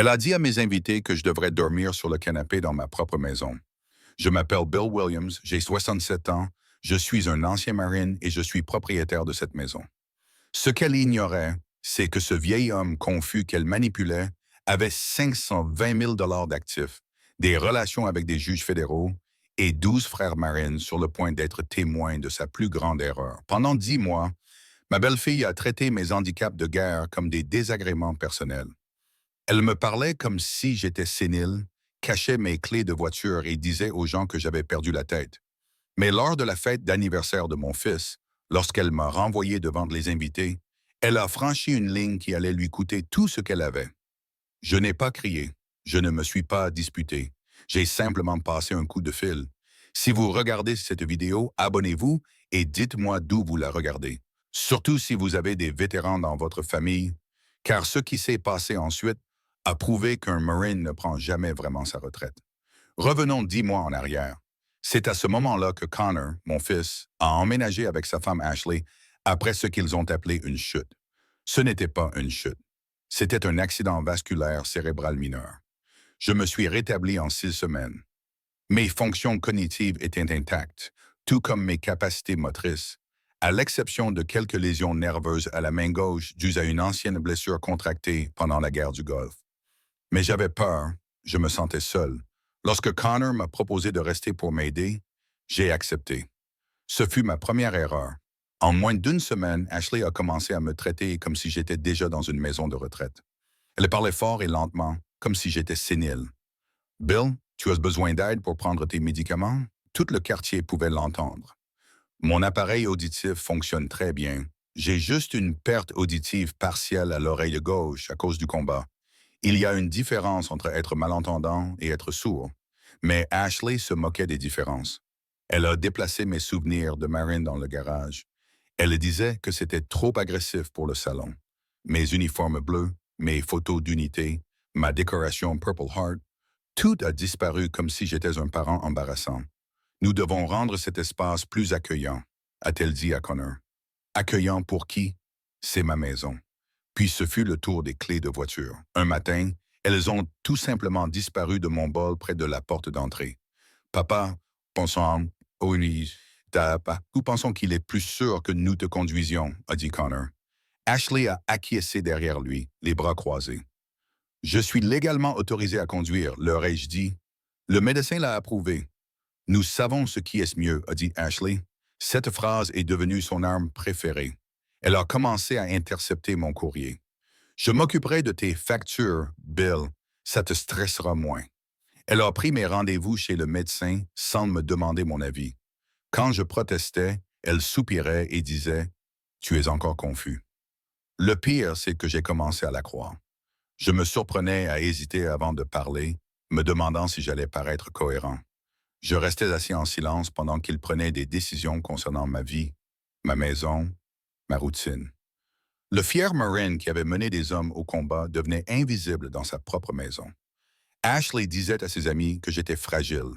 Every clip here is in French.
Elle a dit à mes invités que je devrais dormir sur le canapé dans ma propre maison. Je m'appelle Bill Williams, j'ai 67 ans, je suis un ancien marine et je suis propriétaire de cette maison. Ce qu'elle ignorait, c'est que ce vieil homme confus qu'elle manipulait avait 520 000 d'actifs, des relations avec des juges fédéraux et 12 frères marines sur le point d'être témoins de sa plus grande erreur. Pendant 10 mois, ma belle-fille a traité mes handicaps de guerre comme des désagréments personnels. Elle me parlait comme si j'étais sénile, cachait mes clés de voiture et disait aux gens que j'avais perdu la tête. Mais lors de la fête d'anniversaire de mon fils, lorsqu'elle m'a renvoyé devant les invités, elle a franchi une ligne qui allait lui coûter tout ce qu'elle avait. Je n'ai pas crié, je ne me suis pas disputé, j'ai simplement passé un coup de fil. Si vous regardez cette vidéo, abonnez-vous et dites-moi d'où vous la regardez. Surtout si vous avez des vétérans dans votre famille, car ce qui s'est passé ensuite a prouvé qu'un Marine ne prend jamais vraiment sa retraite. Revenons 10 mois en arrière. C'est à ce moment-là que Connor, mon fils, a emménagé avec sa femme Ashley après ce qu'ils ont appelé une chute. Ce n'était pas une chute. C'était un accident vasculaire cérébral mineur. Je me suis rétabli en 6 semaines. Mes fonctions cognitives étaient intactes, tout comme mes capacités motrices, à l'exception de quelques lésions nerveuses à la main gauche dues à une ancienne blessure contractée pendant la guerre du Golfe. Mais j'avais peur, je me sentais seul. Lorsque Connor m'a proposé de rester pour m'aider, j'ai accepté. Ce fut ma première erreur. En moins d'une semaine, Ashley a commencé à me traiter comme si j'étais déjà dans une maison de retraite. Elle parlait fort et lentement, comme si j'étais sénile. Bill, tu as besoin d'aide pour prendre tes médicaments? Tout le quartier pouvait l'entendre. Mon appareil auditif fonctionne très bien. J'ai juste une perte auditive partielle à l'oreille gauche à cause du combat. Il y a une différence entre être malentendant et être sourd. Mais Ashley se moquait des différences. Elle a déplacé mes souvenirs de marine dans le garage. Elle disait que c'était trop agressif pour le salon. Mes uniformes bleus, mes photos d'unité, ma décoration Purple Heart, tout a disparu comme si j'étais un parent embarrassant. Nous devons rendre cet espace plus accueillant, a-t-elle dit à Connor. Accueillant pour qui? C'est ma maison. Puis ce fut le tour des clés de voiture. Un matin, elles ont tout simplement disparu de mon bol près de la porte d'entrée. Papa, pensant, oh oui, nous pensons qu'il est plus sûr que nous te conduisions, a dit Connor. Ashley a acquiescé derrière lui, les bras croisés. Je suis légalement autorisé à conduire, leur ai-je dit. Le médecin l'a approuvé. Nous savons ce qui est mieux, a dit Ashley. Cette phrase est devenue son arme préférée. Elle a commencé à intercepter mon courrier. Je m'occuperai de tes factures, Bill. Ça te stressera moins. Elle a pris mes rendez-vous chez le médecin sans me demander mon avis. Quand je protestais, elle soupirait et disait « Tu es encore confus ». Le pire, c'est que j'ai commencé à la croire. Je me surprenais à hésiter avant de parler, me demandant si j'allais paraître cohérent. Je restais assis en silence pendant qu'il prenait des décisions concernant ma vie, ma maison, ma routine. Le fier Marine qui avait mené des hommes au combat devenait invisible dans sa propre maison. Ashley disait à ses amis que j'étais fragile.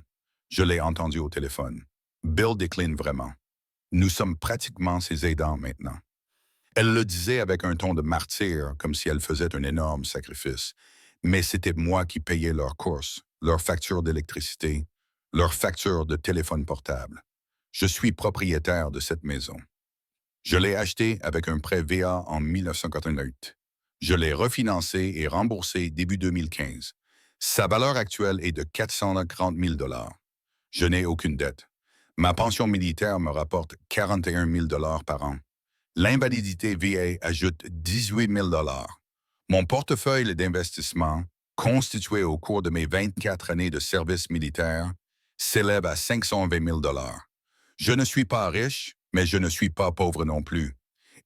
Je l'ai entendu au téléphone. Bill décline vraiment. Nous sommes pratiquement ses aidants maintenant. Elle le disait avec un ton de martyr, comme si elle faisait un énorme sacrifice. Mais c'était moi qui payais leurs courses, leurs factures d'électricité, leurs factures de téléphone portable. Je suis propriétaire de cette maison. Je l'ai achetée avec un prêt VA en 1988. Je l'ai refinancé et remboursé début 2015. Sa valeur actuelle est de 440 000 $. Je n'ai aucune dette. Ma pension militaire me rapporte 41 000 $ par an. L'invalidité VA ajoute 18 000 $. Mon portefeuille d'investissement, constitué au cours de mes 24 années de service militaire, s'élève à 520 000 $. Je ne suis pas riche, mais je ne suis pas pauvre non plus.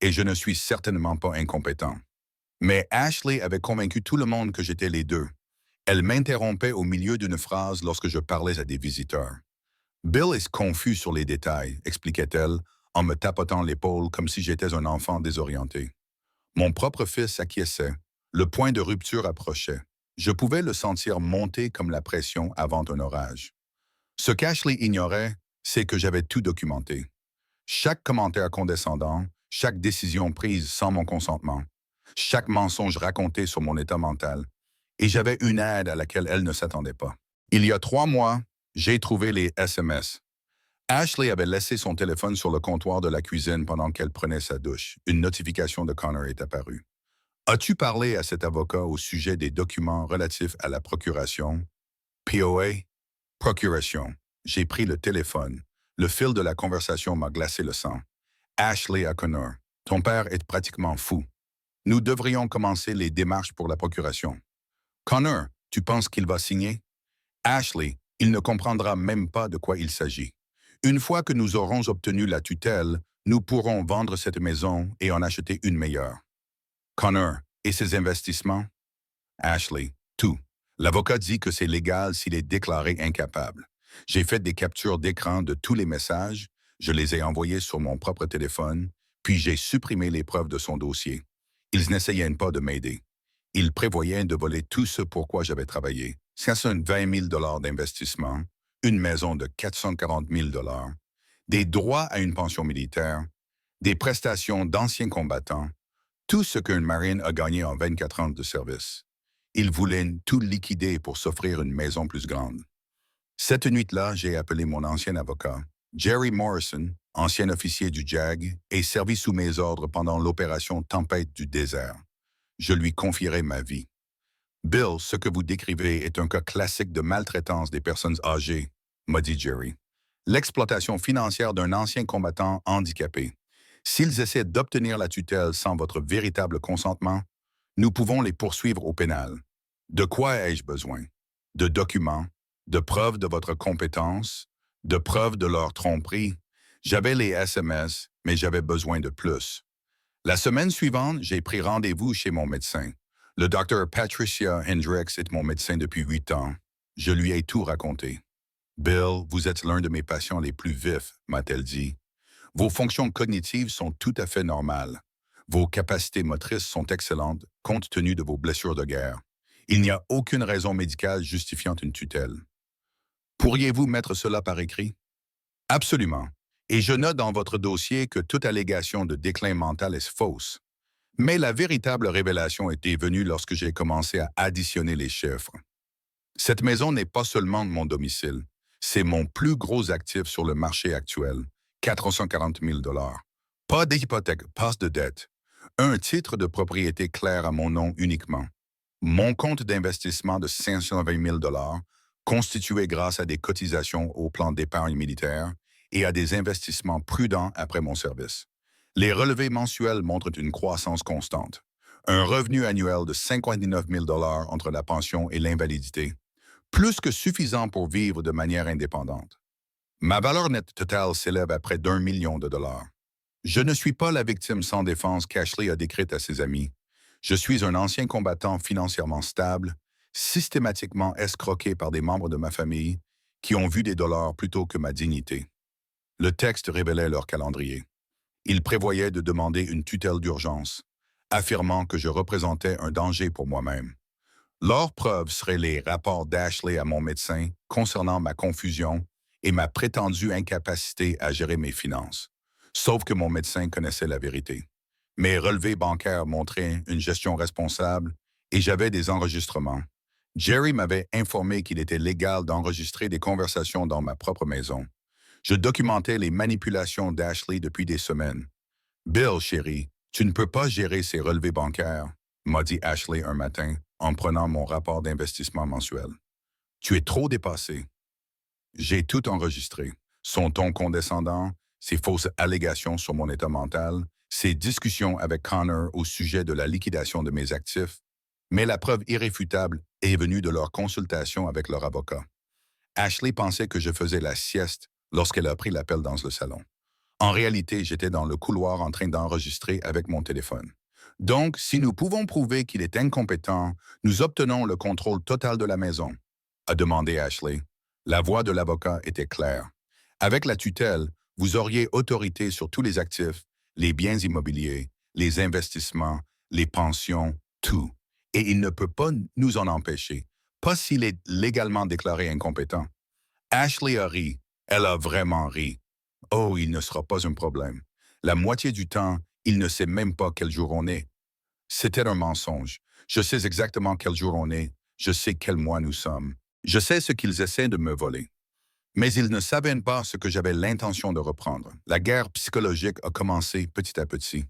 Et je ne suis certainement pas incompétent. Mais Ashley avait convaincu tout le monde que j'étais les deux. Elle m'interrompait au milieu d'une phrase lorsque je parlais à des visiteurs. Bill est confus sur les détails, expliquait-elle, en me tapotant l'épaule comme si j'étais un enfant désorienté. Mon propre fils acquiesçait. Le point de rupture approchait. Je pouvais le sentir monter comme la pression avant un orage. Ce qu'Ashley ignorait, c'est que j'avais tout documenté. Chaque commentaire condescendant, chaque décision prise sans mon consentement, chaque mensonge raconté sur mon état mental, Et j'avais une aide à laquelle elle ne s'attendait pas. Il y a 3 mois, j'ai trouvé les SMS. Ashley avait laissé son téléphone sur le comptoir de la cuisine pendant qu'elle prenait sa douche. Une notification de Connor est apparue. As-tu parlé à cet avocat au sujet des documents relatifs à la procuration? POA? Procuration. J'ai pris le téléphone. Le fil de la conversation m'a glacé le sang. Ashley à Connor. Ton père est pratiquement fou. Nous devrions commencer les démarches pour la procuration. Connor, tu penses qu'il va signer? Ashley, il ne comprendra même pas de quoi il s'agit. Une fois que nous aurons obtenu la tutelle, nous pourrons vendre cette maison et en acheter une meilleure. Connor, et ses investissements? Ashley, tout. L'avocat dit que c'est légal s'il est déclaré incapable. J'ai fait des captures d'écran de tous les messages, je les ai envoyés sur mon propre téléphone, puis j'ai supprimé les preuves de son dossier. Ils n'essayaient pas de m'aider. Ils prévoyaient de voler tout ce pour quoi j'avais travaillé. C'est 20 000 $ d'investissement, une maison de 440 000 $, des droits à une pension militaire, des prestations d'anciens combattants, tout ce qu'un Marine a gagné en 24 ans de service. Ils voulaient tout liquider pour s'offrir une maison plus grande. Cette nuit-là, j'ai appelé mon ancien avocat, Jerry Morrison, ancien officier du JAG, et servi sous mes ordres pendant l'opération Tempête du désert. Je lui confierai ma vie. Bill, ce que vous décrivez est un cas classique de maltraitance des personnes âgées, m'a dit Jerry. L'exploitation financière d'un ancien combattant handicapé. S'ils essaient d'obtenir la tutelle sans votre véritable consentement, nous pouvons les poursuivre au pénal. De quoi ai-je besoin? De documents, de preuves de votre compétence, de preuves de leur tromperie. J'avais les SMS, mais j'avais besoin de plus. La semaine suivante, j'ai pris rendez-vous chez mon médecin. Le docteur Patricia Hendricks est mon médecin depuis 8 ans. Je lui ai tout raconté. Bill, vous êtes l'un de mes patients les plus vifs, m'a-t-elle dit. Vos fonctions cognitives sont tout à fait normales. Vos capacités motrices sont excellentes compte tenu de vos blessures de guerre. Il n'y a aucune raison médicale justifiant une tutelle. Pourriez-vous mettre cela par écrit? Absolument. Et je note dans votre dossier que toute allégation de déclin mental est fausse. Mais la véritable révélation était venue lorsque j'ai commencé à additionner les chiffres. Cette maison n'est pas seulement mon domicile, c'est mon plus gros actif sur le marché actuel, 440 000 $. Pas d'hypothèque, pas de dette. Un titre de propriété clair à mon nom uniquement. Mon compte d'investissement de 520 000 $, constitué grâce à des cotisations au plan d'épargne militaire et à des investissements prudents après mon service. Les relevés mensuels montrent une croissance constante. Un revenu annuel de 59 000 $ entre la pension et l'invalidité, plus que suffisant pour vivre de manière indépendante. Ma valeur nette totale s'élève à près d'1 million de dollars. Je ne suis pas la victime sans défense qu'Ashley a décrite à ses amis. Je suis un ancien combattant financièrement stable, systématiquement escroqué par des membres de ma famille qui ont vu des dollars plutôt que ma dignité. Le texte révélait leur calendrier. Il prévoyait de demander une tutelle d'urgence, affirmant que je représentais un danger pour moi-même. Leur preuve serait les rapports d'Ashley à mon médecin concernant ma confusion et ma prétendue incapacité à gérer mes finances. Sauf que mon médecin connaissait la vérité. Mes relevés bancaires montraient une gestion responsable et j'avais des enregistrements. Jerry m'avait informé qu'il était légal d'enregistrer des conversations dans ma propre maison. Je documentais les manipulations d'Ashley depuis des semaines. Bill, chérie, tu ne peux pas gérer ces relevés bancaires, m'a dit Ashley un matin en prenant mon rapport d'investissement mensuel. Tu es trop dépassé. J'ai tout enregistré. Son ton condescendant, ses fausses allégations sur mon état mental, ses discussions avec Connor au sujet de la liquidation de mes actifs, mais la preuve irréfutable est venue de leur consultation avec leur avocat. Ashley pensait que je faisais la sieste lorsqu'elle a pris l'appel dans le salon. En réalité, j'étais dans le couloir en train d'enregistrer avec mon téléphone. Donc, si nous pouvons prouver qu'il est incompétent, nous obtenons le contrôle total de la maison, a demandé Ashley. La voix de l'avocat était claire. Avec la tutelle, vous auriez autorité sur tous les actifs, les biens immobiliers, les investissements, les pensions, tout. Et il ne peut pas nous en empêcher, pas s'il est légalement déclaré incompétent. Ashley a ri. Elle a vraiment ri. Oh, il ne sera pas un problème. La moitié du temps, il ne sait même pas quel jour on est. C'était un mensonge. Je sais exactement quel jour on est, Je sais quel mois nous sommes. Je sais ce qu'ils essaient de me voler. Mais ils ne savaient pas ce que j'avais l'intention de reprendre. La guerre psychologique a commencé petit à petit.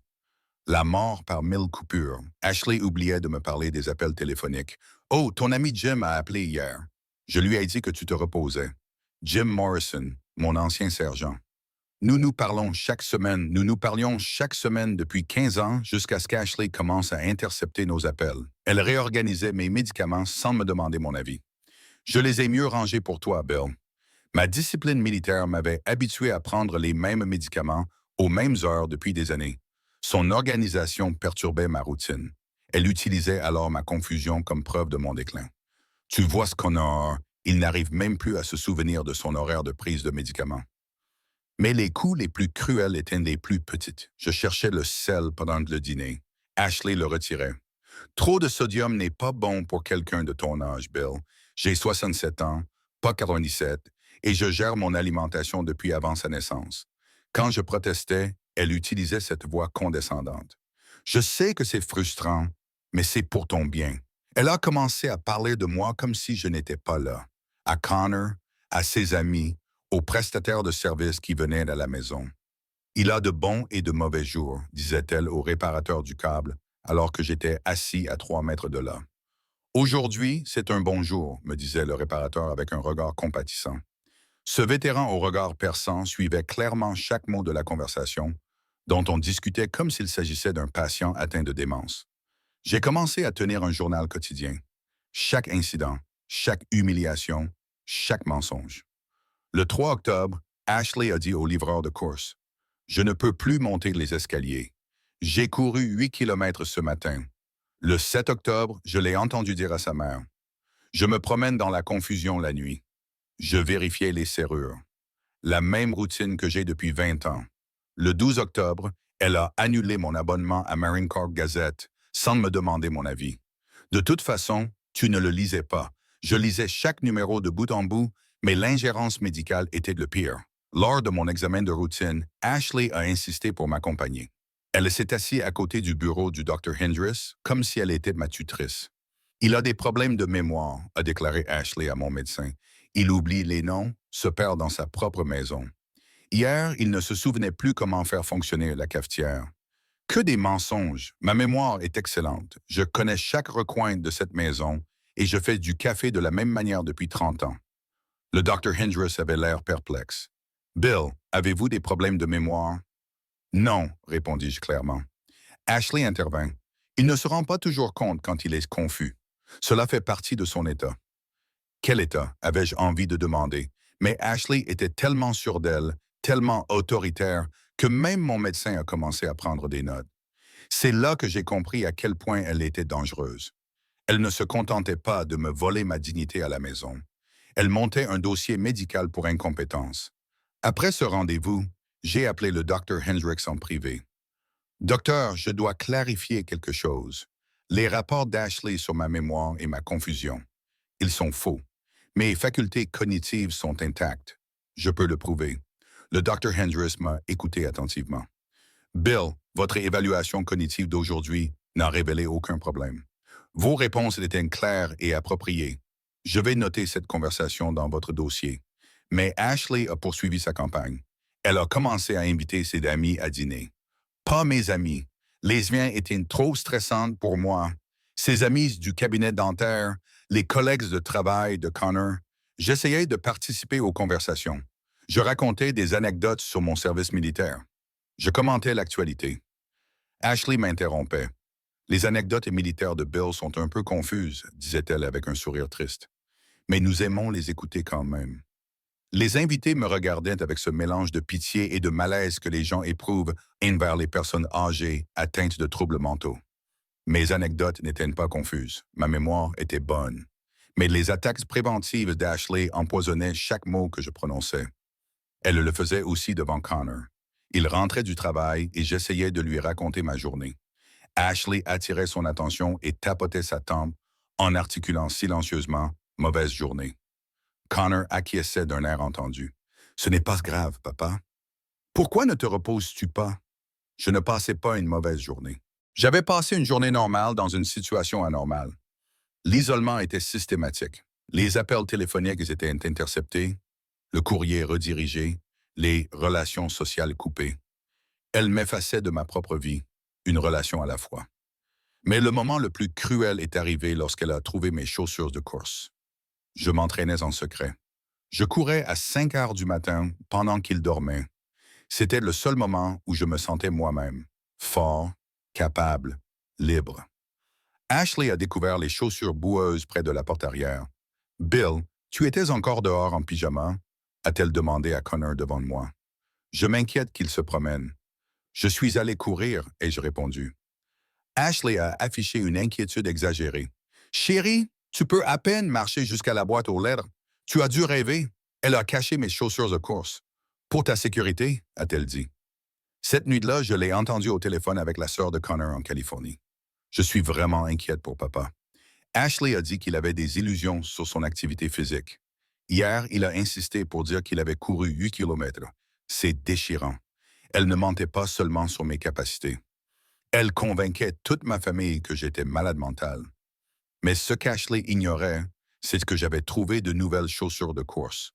La mort par 1000 coupures. Ashley oubliait de me parler des appels téléphoniques. Oh, ton ami Jim a appelé hier. Je lui ai dit que tu te reposais. Jim Morrison, mon ancien sergent. Nous nous parlions chaque semaine depuis 15 ans jusqu'à ce qu'Ashley commence à intercepter nos appels. Elle réorganisait mes médicaments sans me demander mon avis. Je les ai mieux rangés pour toi, Bill. Ma discipline militaire m'avait habitué à prendre les mêmes médicaments aux mêmes heures depuis des années. Son organisation perturbait ma routine. Elle utilisait alors ma confusion comme preuve de mon déclin. Tu vois ce qu'on a, il n'arrive même plus à se souvenir de son horaire de prise de médicaments. Mais les coups les plus cruels étaient les plus petites. Je cherchais le sel pendant le dîner. Ashley le retirait. Trop de sodium n'est pas bon pour quelqu'un de ton âge, Bill. J'ai 67 ans, pas 97, et je gère mon alimentation depuis avant sa naissance. Quand je protestais, elle utilisait cette voix condescendante. Je sais que c'est frustrant, mais c'est pour ton bien. Elle a commencé à parler de moi comme si je n'étais pas là. À Connor, à ses amis, aux prestataires de services qui venaient à la maison. Il a de bons et de mauvais jours, disait-elle au réparateur du câble, alors que j'étais assis à 3 mètres de là. Aujourd'hui, c'est un bon jour, me disait le réparateur avec un regard compatissant. Ce vétéran au regard perçant suivait clairement chaque mot de la conversation, dont on discutait comme s'il s'agissait d'un patient atteint de démence. J'ai commencé à tenir un journal quotidien. Chaque incident, chaque humiliation, chaque mensonge. Le 3 octobre, Ashley a dit au livreur de course, « Je ne peux plus monter les escaliers. J'ai couru 8 kilomètres ce matin. » Le 7 octobre, je l'ai entendu dire à sa mère, « Je me promène dans la confusion la nuit. Je vérifiais les serrures. » La même routine que j'ai depuis 20 ans. Le 12 octobre, elle a annulé mon abonnement à Marine Corps Gazette sans me demander mon avis. De toute façon, tu ne le lisais pas. Je lisais chaque numéro de bout en bout, mais l'ingérence médicale était le pire. Lors de mon examen de routine, Ashley a insisté pour m'accompagner. Elle s'est assise à côté du bureau du Dr. Hendricks, comme si elle était ma tutrice. Il a des problèmes de mémoire, a déclaré Ashley à mon médecin. Il oublie les noms, se perd dans sa propre maison. Hier, il ne se souvenait plus comment faire fonctionner la cafetière. Que des mensonges. Ma mémoire est excellente. Je connais chaque recoin de cette maison et je fais du café de la même manière depuis 30 ans. Le Dr. Hendricks avait l'air perplexe. Bill, avez-vous des problèmes de mémoire? Non, répondis-je clairement. Ashley intervint. Il ne se rend pas toujours compte quand il est confus. Cela fait partie de son état. Quel état, avais-je envie de demander, mais Ashley était tellement sûre d'elle, tellement autoritaire, que même mon médecin a commencé à prendre des notes. C'est là que j'ai compris à quel point elle était dangereuse. Elle ne se contentait pas de me voler ma dignité à la maison. Elle montait un dossier médical pour incompétence. Après ce rendez-vous, j'ai appelé le Dr. Hendricks en privé. Docteur, je dois clarifier quelque chose. Les rapports d'Ashley sur ma mémoire et ma confusion. Ils sont faux. Mes facultés cognitives sont intactes. Je peux le prouver. Le Dr. Hendricks m'a écouté attentivement. Bill, votre évaluation cognitive d'aujourd'hui n'a révélé aucun problème. Vos réponses étaient claires et appropriées. Je vais noter cette conversation dans votre dossier. Mais Ashley a poursuivi sa campagne. Elle a commencé à inviter ses amis à dîner. Pas mes amis. Les miens étaient trop stressantes pour moi. Ses amis du cabinet dentaire, les collègues de travail de Connor. J'essayais de participer aux conversations. Je racontais des anecdotes sur mon service militaire. Je commentais l'actualité. Ashley m'interrompait. Les anecdotes militaires de Bill sont un peu confuses, disait-elle avec un sourire triste. Mais nous aimons les écouter quand même. Les invités me regardaient avec ce mélange de pitié et de malaise que les gens éprouvent envers les personnes âgées atteintes de troubles mentaux. Mes anecdotes n'étaient pas confuses. Ma mémoire était bonne. Mais les attaques préventives d'Ashley empoisonnaient chaque mot que je prononçais. Elle le faisait aussi devant Connor. Il rentrait du travail et j'essayais de lui raconter ma journée. Ashley attirait son attention et tapotait sa tempe en articulant silencieusement « mauvaise journée ». Connor acquiesçait d'un air entendu. « Ce n'est pas grave, papa. »« Pourquoi ne te reposes-tu pas? » Je ne passais pas une mauvaise journée. J'avais passé une journée normale dans une situation anormale. L'isolement était systématique. Les appels téléphoniques étaient interceptés, le courrier redirigé, les relations sociales coupées. Elle m'effaçait de ma propre vie, une relation à la fois. Mais le moment le plus cruel est arrivé lorsqu'elle a trouvé mes chaussures de course. Je m'entraînais en secret. Je courais à 5 heures du matin pendant qu'il dormait. C'était le seul moment où je me sentais moi-même, fort, capable, libre. Ashley a découvert les chaussures boueuses près de la porte arrière. « Bill, tu étais encore dehors en pyjama? » a-t-elle demandé à Connor devant moi. Je m'inquiète qu'il se promène. Je suis allé courir, ai-je répondu. Ashley a affiché une inquiétude exagérée. « Chérie, tu peux à peine marcher jusqu'à la boîte aux lettres. Tu as dû rêver. » Elle a caché mes chaussures de course. « Pour ta sécurité, a-t-elle dit. Cette nuit-là, je l'ai entendue au téléphone avec la sœur de Connor en Californie. Je suis vraiment inquiète pour papa. Ashley a dit qu'il avait des illusions sur son activité physique. Hier, il a insisté pour dire qu'il avait couru 8 kilomètres. C'est déchirant. Elle ne mentait pas seulement sur mes capacités. Elle convainquait toute ma famille que j'étais malade mental. Mais ce qu'Ashley ignorait, c'est que j'avais trouvé de nouvelles chaussures de course.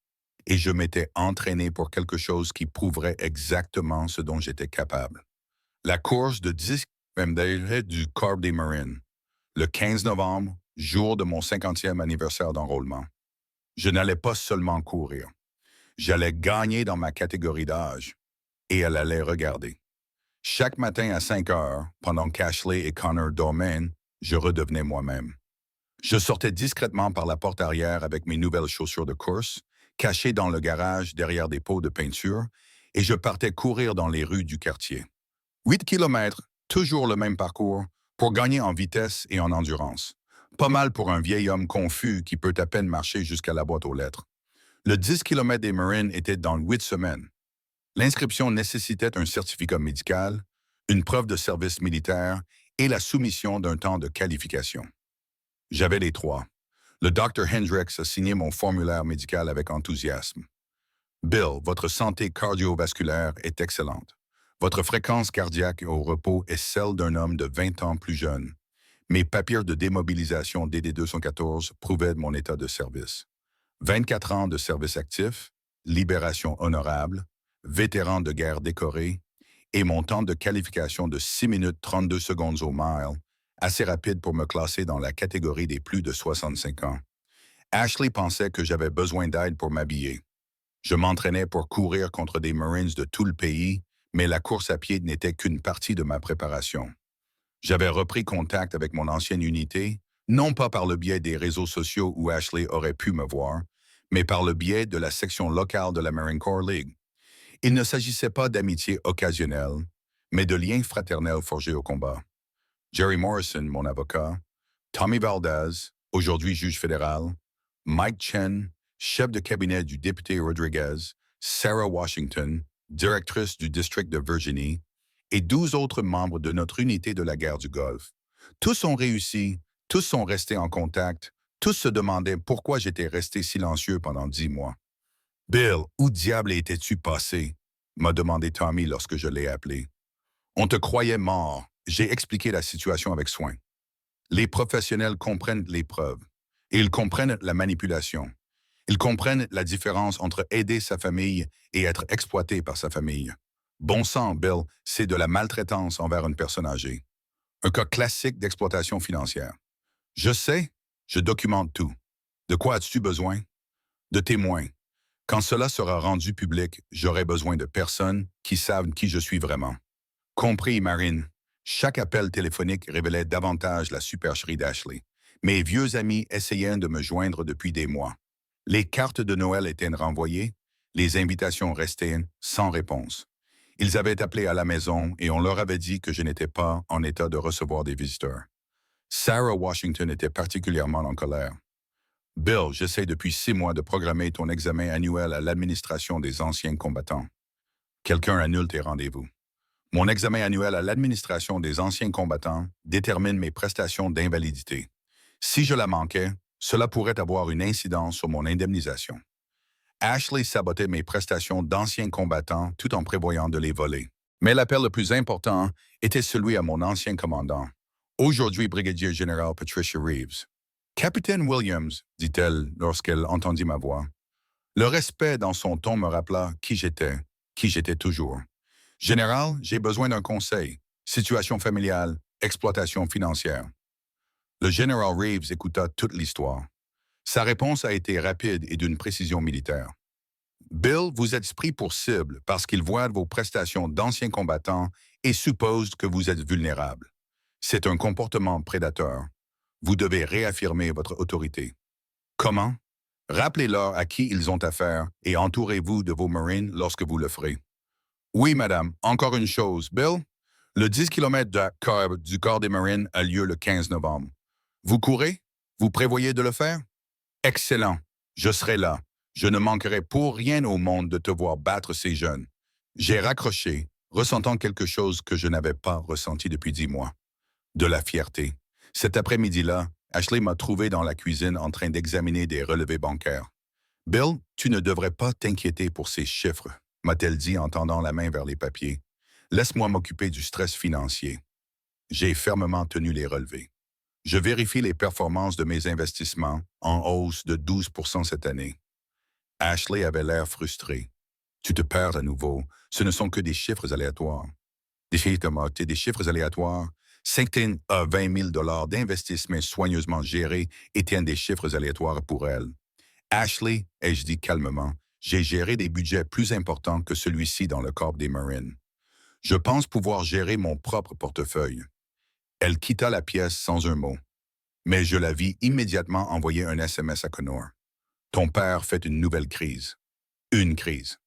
Et je m'étais entraîné pour quelque chose qui prouverait exactement ce dont j'étais capable. La course de 10 km du Corps des Marines, le 15 novembre, jour de mon 50e anniversaire d'enrôlement. Je n'allais pas seulement courir. J'allais gagner dans ma catégorie d'âge. Et elle allait regarder. Chaque matin à 5 heures, pendant qu'Ashley et Connor dormaient, je redevenais moi-même. Je sortais discrètement par la porte arrière avec mes nouvelles chaussures de course, cachées dans le garage derrière des pots de peinture, et je partais courir dans les rues du quartier. 8 kilomètres, toujours le même parcours, pour gagner en vitesse et en endurance. Pas mal pour un vieil homme confus qui peut à peine marcher jusqu'à la boîte aux lettres. Le 10 km des Marines était dans 8 semaines. L'inscription nécessitait un certificat médical, une preuve de service militaire et la soumission d'un temps de qualification. J'avais les trois. Le Dr. Hendricks a signé mon formulaire médical avec enthousiasme. « Bill, votre santé cardiovasculaire est excellente. Votre fréquence cardiaque au repos est celle d'un homme de 20 ans plus jeune. Mes papiers de démobilisation DD-214 prouvaient mon état de service. 24 ans de service actif, libération honorable, vétéran de guerre décoré, et mon temps de qualification de 6 minutes 32 secondes au mile, assez rapide pour me classer dans la catégorie des plus de 65 ans. Ashley pensait que j'avais besoin d'aide pour m'habiller. Je m'entraînais pour courir contre des Marines de tout le pays, mais la course à pied n'était qu'une partie de ma préparation. J'avais repris contact avec mon ancienne unité, non pas par le biais des réseaux sociaux où Ashley aurait pu me voir, mais par le biais de la section locale de la Marine Corps League. Il ne s'agissait pas d'amitié occasionnelle, mais de liens fraternels forgés au combat. Jerry Morrison, mon avocat, Tommy Valdez, aujourd'hui juge fédéral, Mike Chen, chef de cabinet du député Rodriguez, Sarah Washington, directrice du district de Virginie, et 12 autres membres de notre unité de la guerre du Golfe. Tous ont réussi, tous sont restés en contact, tous se demandaient pourquoi j'étais resté silencieux pendant 10 mois. « Bill, où diable étais-tu passé? » m'a demandé Tommy lorsque je l'ai appelé. « On te croyait mort. » J'ai expliqué la situation avec soin. Les professionnels comprennent les preuves, et ils comprennent la manipulation. Ils comprennent la différence entre aider sa famille et être exploité par sa famille. Bon sang, Bill, c'est de la maltraitance envers une personne âgée. Un cas classique d'exploitation financière. Je sais, je documente tout. De quoi as-tu besoin? De témoins. Quand cela sera rendu public, j'aurai besoin de personnes qui savent qui je suis vraiment. Compris, Marine. Chaque appel téléphonique révélait davantage la supercherie d'Ashley. Mes vieux amis essayaient de me joindre depuis des mois. Les cartes de Noël étaient renvoyées, les invitations restaient sans réponse. Ils avaient appelé à la maison et on leur avait dit que je n'étais pas en état de recevoir des visiteurs. Sarah Washington était particulièrement en colère. « Bill, j'essaie depuis 6 mois de programmer ton examen annuel à l'administration des anciens combattants. Quelqu'un annule tes rendez-vous. Mon examen annuel à l'administration des anciens combattants détermine mes prestations d'invalidité. Si je la manquais, cela pourrait avoir une incidence sur mon indemnisation. Ashley sabotait mes prestations d'anciens combattants tout en prévoyant de les voler. Mais l'appel le plus important était celui à mon ancien commandant, aujourd'hui brigadier général Patricia Reeves. Capitaine Williams, dit-elle lorsqu'elle entendit ma voix. Le respect dans son ton me rappela qui j'étais toujours. Général, j'ai besoin d'un conseil. Situation familiale, exploitation financière. Le général Reeves écouta toute l'histoire. Sa réponse a été rapide et d'une précision militaire. Bill, vous êtes pris pour cible parce qu'il voit vos prestations d'anciens combattants et suppose que vous êtes vulnérable. C'est un comportement prédateur. Vous devez réaffirmer votre autorité. Comment? Rappelez-leur à qui ils ont affaire et entourez-vous de vos Marines lorsque vous le ferez. Oui, madame, encore une chose. Bill, le 10 km du corps des Marines a lieu le 15 novembre. Vous courez? Vous prévoyez de le faire? Excellent. Je serai là. Je ne manquerai pour rien au monde de te voir battre ces jeunes. J'ai raccroché, ressentant quelque chose que je n'avais pas ressenti depuis 10 mois. De la fierté. Cet après-midi-là, Ashley m'a trouvé dans la cuisine en train d'examiner des relevés bancaires. Bill, tu ne devrais pas t'inquiéter pour ces chiffres, m'a-t-elle dit en tendant la main vers les papiers. Laisse-moi m'occuper du stress financier. J'ai fermement tenu les relevés. Je vérifie les performances de mes investissements en hausse de 12% cette année. Ashley avait l'air frustré. Tu te perds à nouveau. Ce ne sont que des chiffres aléatoires. Des chiffres aléatoires. 5 à 20 000 $ d'investissements soigneusement gérés étaient des chiffres aléatoires pour elle. Ashley, ai-je dit calmement, j'ai géré des budgets plus importants que celui-ci dans le corps des Marines. Je pense pouvoir gérer mon propre portefeuille. Elle quitta la pièce sans un mot. Mais je la vis immédiatement envoyer un SMS à Connor. Ton père fait une nouvelle crise. Une crise.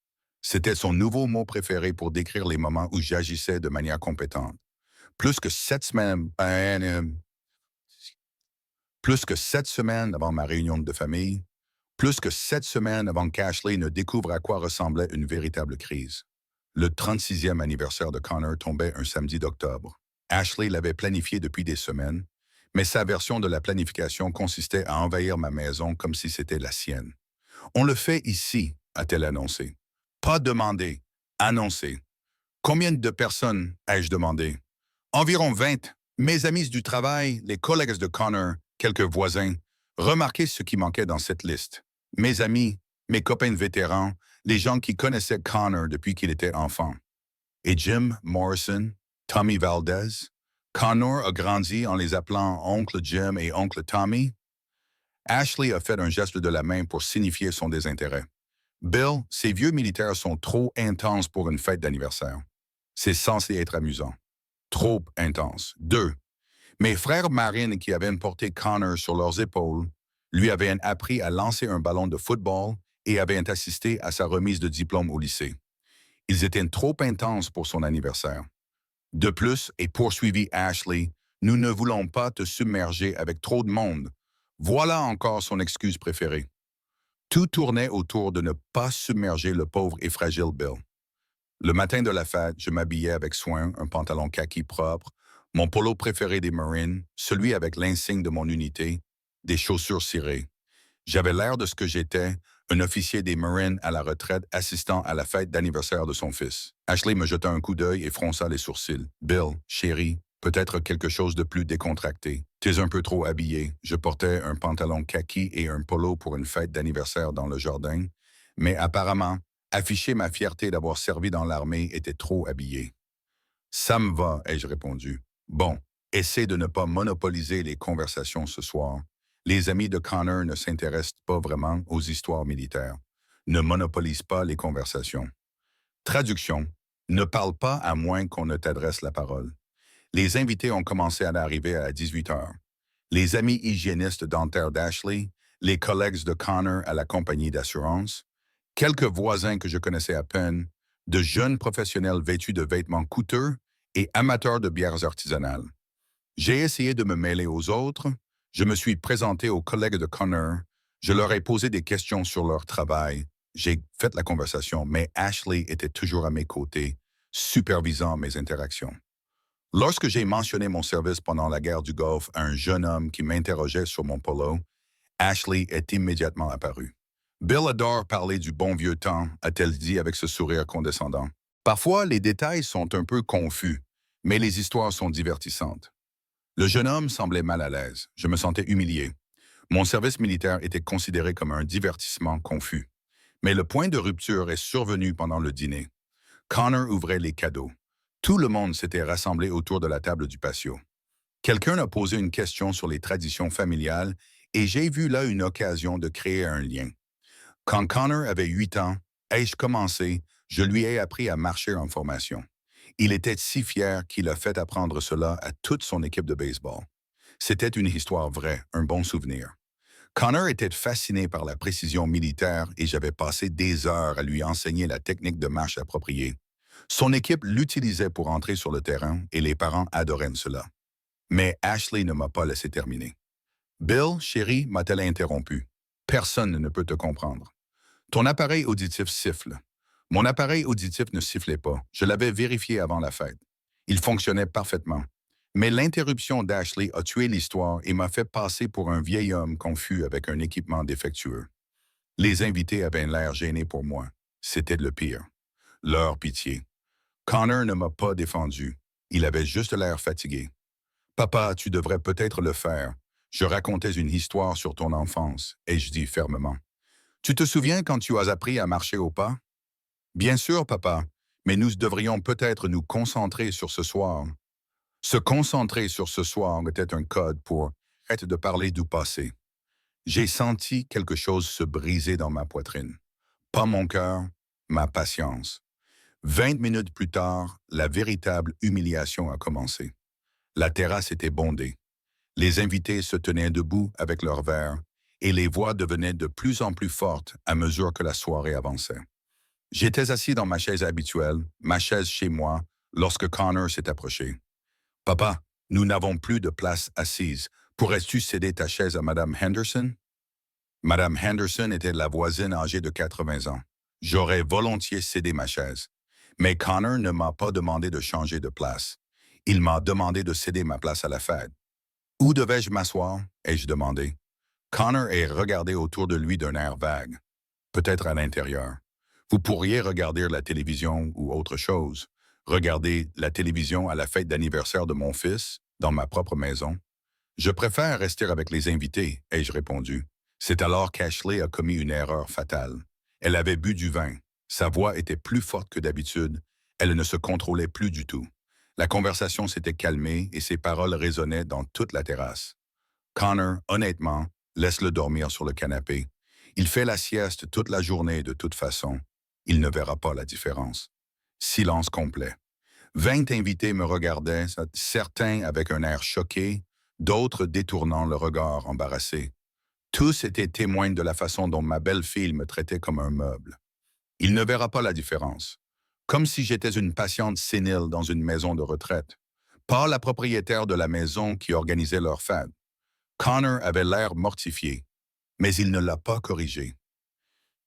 C'était son nouveau mot préféré pour décrire les moments où j'agissais de manière compétente. Plus que 7 semaines avant ma réunion de famille, plus que 7 semaines avant qu'Ashley ne découvre à quoi ressemblait une véritable crise. Le 36e anniversaire de Connor tombait un samedi d'octobre. Ashley l'avait planifié depuis des semaines, mais sa version de la planification consistait à envahir ma maison comme si c'était la sienne. On le fait ici, a-t-elle annoncé. Pas demandé, annoncé. Combien de personnes ai-je demandé? Environ 20. Mes amis du travail, les collègues de Connor, quelques voisins. Remarquez ce qui manquait dans cette liste. Mes amis, mes copains vétérans, les gens qui connaissaient Connor depuis qu'il était enfant. Et Jim Morrison, Tommy Valdez. Connor a grandi en les appelant Oncle Jim et Oncle Tommy. Ashley a fait un geste de la main pour signifier son désintérêt. Bill, ces vieux militaires sont trop intenses pour une fête d'anniversaire. C'est censé être amusant. Trop intense. 2. Mes frères marines qui avaient porté Connor sur leurs épaules lui avaient appris à lancer un ballon de football et avaient assisté à sa remise de diplôme au lycée. Ils étaient trop intenses pour son anniversaire. De plus, et poursuivit Ashley, nous ne voulons pas te submerger avec trop de monde. Voilà encore son excuse préférée. Tout tournait autour de ne pas submerger le pauvre et fragile Bill. Le matin de la fête, je m'habillais avec soin, un pantalon kaki propre, mon polo préféré des Marines, celui avec l'insigne de mon unité, des chaussures cirées. J'avais l'air de ce que j'étais, un officier des Marines à la retraite assistant à la fête d'anniversaire de son fils. Ashley me jeta un coup d'œil et fronça les sourcils. « Bill, chérie, peut-être quelque chose de plus décontracté. T'es un peu trop habillé. Je portais un pantalon kaki et un polo pour une fête d'anniversaire dans le jardin, mais apparemment, afficher ma fierté d'avoir servi dans l'armée était trop habillé. « Ça me va, ai-je répondu. Bon, essaie de ne pas monopoliser les conversations ce soir. Les amis de Connor ne s'intéressent pas vraiment aux histoires militaires. Ne monopolise pas les conversations. Traduction. Ne parle pas à moins qu'on ne t'adresse la parole. Les invités ont commencé à arriver à 18 heures. Les amis hygiénistes dentaires d'Ashley, les collègues de Connor à la compagnie d'assurance, quelques voisins que je connaissais à peine, de jeunes professionnels vêtus de vêtements coûteux et amateurs de bières artisanales. J'ai essayé de me mêler aux autres. Je me suis présenté aux collègues de Connor. Je leur ai posé des questions sur leur travail. J'ai fait la conversation, mais Ashley était toujours à mes côtés, supervisant mes interactions. Lorsque j'ai mentionné mon service pendant la guerre du Golfe à un jeune homme qui m'interrogeait sur mon polo, Ashley est immédiatement apparu. « Bill adore parler du bon vieux temps », a-t-elle dit avec ce sourire condescendant. Parfois, les détails sont un peu confus, mais les histoires sont divertissantes. Le jeune homme semblait mal à l'aise. Je me sentais humilié. Mon service militaire était considéré comme un divertissement confus. Mais le point de rupture est survenu pendant le dîner. Connor ouvrait les cadeaux. Tout le monde s'était rassemblé autour de la table du patio. Quelqu'un a posé une question sur les traditions familiales et j'ai vu là une occasion de créer un lien. Quand Connor avait 8 ans, ai-je commencé, je lui ai appris à marcher en formation. Il était si fier qu'il a fait apprendre cela à toute son équipe de baseball. C'était une histoire vraie, un bon souvenir. Connor était fasciné par la précision militaire et j'avais passé des heures à lui enseigner la technique de marche appropriée. Son équipe l'utilisait pour entrer sur le terrain et les parents adoraient cela. Mais Ashley ne m'a pas laissé terminer. Bill, chérie, m'a-t-elle interrompu. Personne ne peut te comprendre. Ton appareil auditif siffle. Mon appareil auditif ne sifflait pas. Je l'avais vérifié avant la fête. Il fonctionnait parfaitement. Mais l'interruption d'Ashley a tué l'histoire et m'a fait passer pour un vieil homme confus avec un équipement défectueux. Les invités avaient l'air gênés pour moi. C'était le pire. Leur pitié. Connor ne m'a pas défendu. Il avait juste l'air fatigué. Papa, tu devrais peut-être le faire. Je racontais une histoire sur ton enfance, ai-je dit fermement. Tu te souviens quand tu as appris à marcher au pas? Bien sûr, papa, mais nous devrions peut-être nous concentrer sur ce soir. Se concentrer sur ce soir était un code pour arrête de parler du passé. J'ai senti quelque chose se briser dans ma poitrine. Pas mon cœur, ma patience. 20 minutes plus tard, la véritable humiliation a commencé. La terrasse était bondée. Les invités se tenaient debout avec leurs verres et les voix devenaient de plus en plus fortes à mesure que la soirée avançait. J'étais assis dans ma chaise habituelle, ma chaise chez moi, lorsque Connor s'est approché. Papa, nous n'avons plus de place assise. Pourrais-tu céder ta chaise à Madame Henderson? Madame Henderson était la voisine âgée de 80 ans. J'aurais volontiers cédé ma chaise. Mais Connor ne m'a pas demandé de changer de place. Il m'a demandé de céder ma place à la fête. Où devais-je m'asseoir? Ai-je demandé. Connor est regardé autour de lui d'un air vague. Peut-être à l'intérieur. Vous pourriez regarder la télévision ou autre chose. Regarder la télévision à la fête d'anniversaire de mon fils, dans ma propre maison. Je préfère rester avec les invités, ai-je répondu. C'est alors qu'Ashley a commis une erreur fatale. Elle avait bu du vin. Sa voix était plus forte que d'habitude. Elle ne se contrôlait plus du tout. La conversation s'était calmée et ses paroles résonnaient dans toute la terrasse. Connor, honnêtement, laisse-le dormir sur le canapé. Il fait la sieste toute la journée de toute façon. Il ne verra pas la différence. Silence complet. 20 invités me regardaient, certains avec un air choqué, d'autres détournant le regard embarrassé. Tous étaient témoins de la façon dont ma belle-fille me traitait comme un meuble. Il ne verra pas la différence. Comme si j'étais une patiente sénile dans une maison de retraite. Pas la propriétaire de la maison qui organisait leur fête. Connor avait l'air mortifié, mais il ne l'a pas corrigé.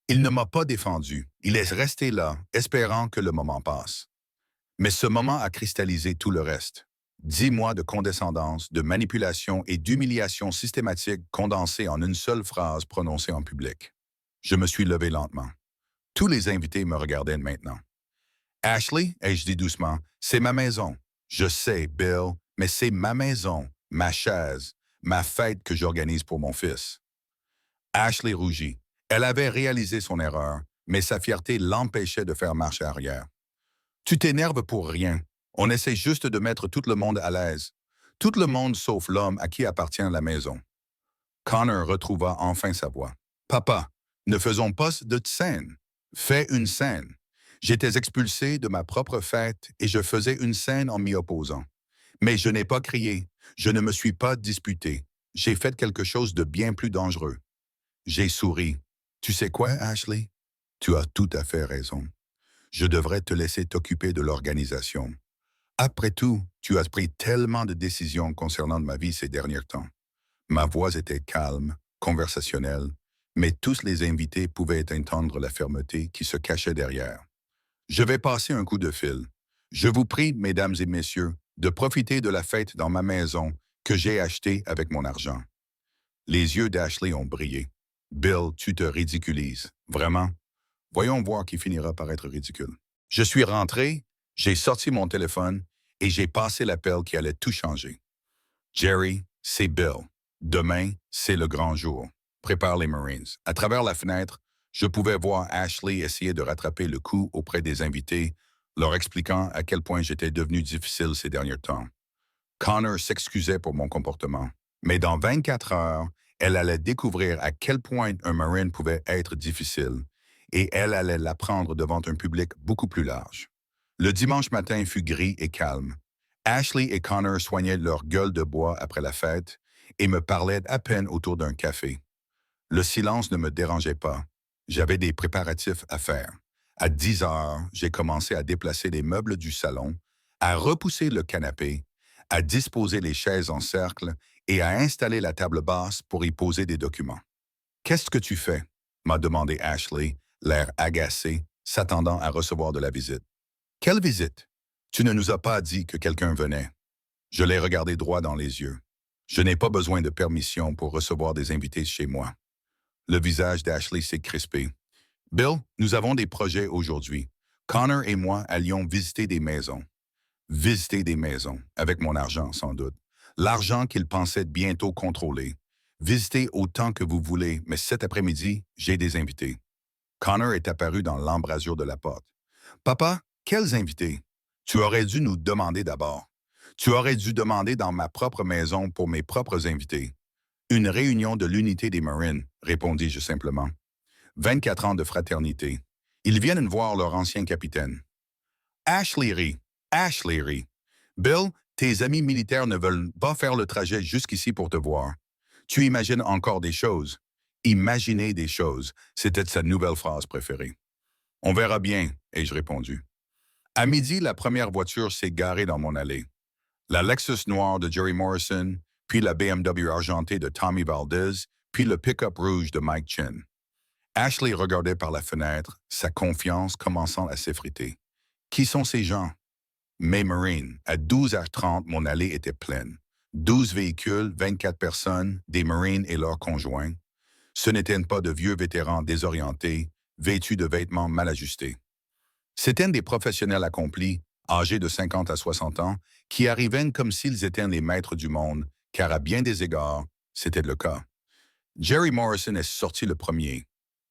Il ne m'a pas défendu. Il est resté là, espérant que le moment passe. Mais ce moment a cristallisé tout le reste. 10 mois de condescendance, de manipulation et d'humiliation systématique condensés en une seule phrase prononcée en public. Je me suis levé lentement. Tous les invités me regardaient maintenant. Ashley, ai-je dit doucement, c'est ma maison. Je sais, Bill, mais c'est ma maison, ma chaise, ma fête que j'organise pour mon fils. Ashley rougit. Elle avait réalisé son erreur, mais sa fierté l'empêchait de faire marche arrière. Tu t'énerves pour rien. On essaie juste de mettre tout le monde à l'aise. Tout le monde sauf l'homme à qui appartient la maison. Connor retrouva enfin sa voix. Papa, ne faisons pas de scène. Fais une scène. J'étais expulsé de ma propre fête et je faisais une scène en m'y opposant. Mais je n'ai pas crié. Je ne me suis pas disputé. J'ai fait quelque chose de bien plus dangereux. J'ai souri. Tu sais quoi, Ashley? Tu as tout à fait raison. Je devrais te laisser t'occuper de l'organisation. Après tout, tu as pris tellement de décisions concernant ma vie ces derniers temps. Ma voix était calme, conversationnelle, mais tous les invités pouvaient entendre la fermeté qui se cachait derrière. Je vais passer un coup de fil. Je vous prie, mesdames et messieurs, de profiter de la fête dans ma maison que j'ai achetée avec mon argent. Les yeux d'Ashley ont brillé. Bill, tu te ridiculises. Vraiment? Voyons voir qui finira par être ridicule. Je suis rentré, j'ai sorti mon téléphone et j'ai passé l'appel qui allait tout changer. Jerry, c'est Bill. Demain, c'est le grand jour. Prépare les Marines. À travers la fenêtre, je pouvais voir Ashley essayer de rattraper le coup auprès des invités, leur expliquant à quel point j'étais devenu difficile ces derniers temps. Connor s'excusait pour mon comportement. Mais dans 24 heures, elle allait découvrir à quel point un Marine pouvait être difficile, et elle allait l'apprendre devant un public beaucoup plus large. Le dimanche matin fut gris et calme. Ashley et Connor soignaient leur gueule de bois après la fête et me parlaient à peine autour d'un café. Le silence ne me dérangeait pas. J'avais des préparatifs à faire. À 10 heures, j'ai commencé à déplacer les meubles du salon, à repousser le canapé, à disposer les chaises en cercle et à installer la table basse pour y poser des documents. «Qu'est-ce que tu fais?» m'a demandé Ashley, l'air agacé, s'attendant à recevoir de la visite. «Quelle visite? Tu ne nous as pas dit que quelqu'un venait.» Je l'ai regardé droit dans les yeux. Je n'ai pas besoin de permission pour recevoir des invités chez moi. Le visage d'Ashley s'est crispé. «Bill, nous avons des projets aujourd'hui. Connor et moi allions visiter des maisons. Visiter des maisons, avec mon argent sans doute. L'argent qu'il pensait bientôt contrôler. Visitez autant que vous voulez, mais cet après-midi, j'ai des invités.» Connor est apparu dans l'embrasure de la porte. «Papa, quels invités? Tu aurais dû nous demander d'abord. Tu aurais dû demander dans ma propre maison pour mes propres invités.» «Une réunion de l'unité des Marines», répondis-je simplement. 24 ans de fraternité. Ils viennent voir leur ancien capitaine. Ashley rit. Ashley rit. «Bill, tes amis militaires ne veulent pas faire le trajet jusqu'ici pour te voir. Tu imagines encore des choses.» Imaginer des choses, c'était sa nouvelle phrase préférée. «On verra bien», ai-je répondu. À midi, la première voiture s'est garée dans mon allée. La Lexus noire de Jerry Morrison, puis la BMW argentée de Tommy Valdez, puis le pick-up rouge de Mike Chen. Ashley regardait par la fenêtre, sa confiance commençant à s'effriter. Qui sont ces gens? Mes Marines. À 12h30, mon allée était pleine. 12 véhicules, 24 personnes, des Marines et leurs conjoints. Ce n'étaient pas de vieux vétérans désorientés, vêtus de vêtements mal ajustés. C'étaient des professionnels accomplis, âgés de 50 à 60 ans, qui arrivaient comme s'ils étaient les maîtres du monde, car à bien des égards, c'était le cas. Jerry Morrison est sorti le premier.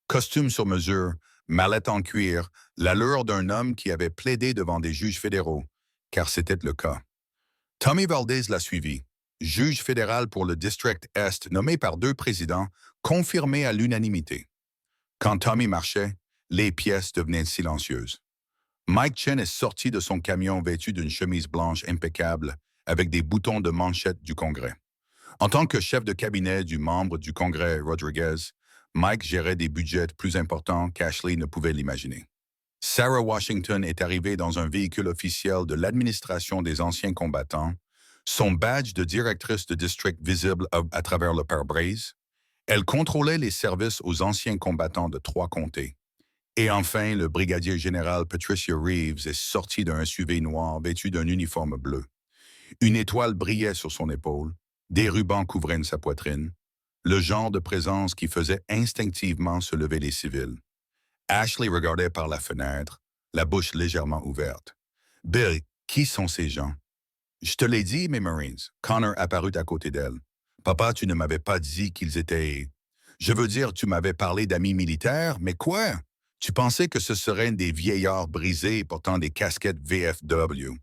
Costume sur mesure, mallette en cuir, l'allure d'un homme qui avait plaidé devant des juges fédéraux, car c'était le cas. Tommy Valdez l'a suivi, juge fédéral pour le District Est nommé par 2 présidents, confirmé à l'unanimité. Quand Tommy marchait, les pièces devenaient silencieuses. Mike Chen est sorti de son camion vêtu d'une chemise blanche impeccable avec des boutons de manchette du Congrès. En tant que chef de cabinet du membre du Congrès Rodriguez, Mike gérait des budgets plus importants qu'Ashley ne pouvait l'imaginer. Sarah Washington est arrivée dans un véhicule officiel de l'administration des anciens combattants, son badge de directrice de district visible à travers le pare-brise. Elle contrôlait les services aux anciens combattants de 3 comtés. Et enfin, le brigadier général Patricia Reeves est sorti d'un SUV noir vêtu d'un uniforme bleu. Une étoile brillait sur son épaule, des rubans couvraient sa poitrine, le genre de présence qui faisait instinctivement se lever les civils. Ashley regardait par la fenêtre, la bouche légèrement ouverte. «Bill, qui sont ces gens?» «Je te l'ai dit, mes Marines.» Connor apparut à côté d'elle. «Papa, tu ne m'avais pas dit qu'ils étaient...» «Je veux dire, tu m'avais parlé d'amis militaires, mais quoi? Tu pensais que ce seraient des vieillards brisés portant des casquettes VFW.»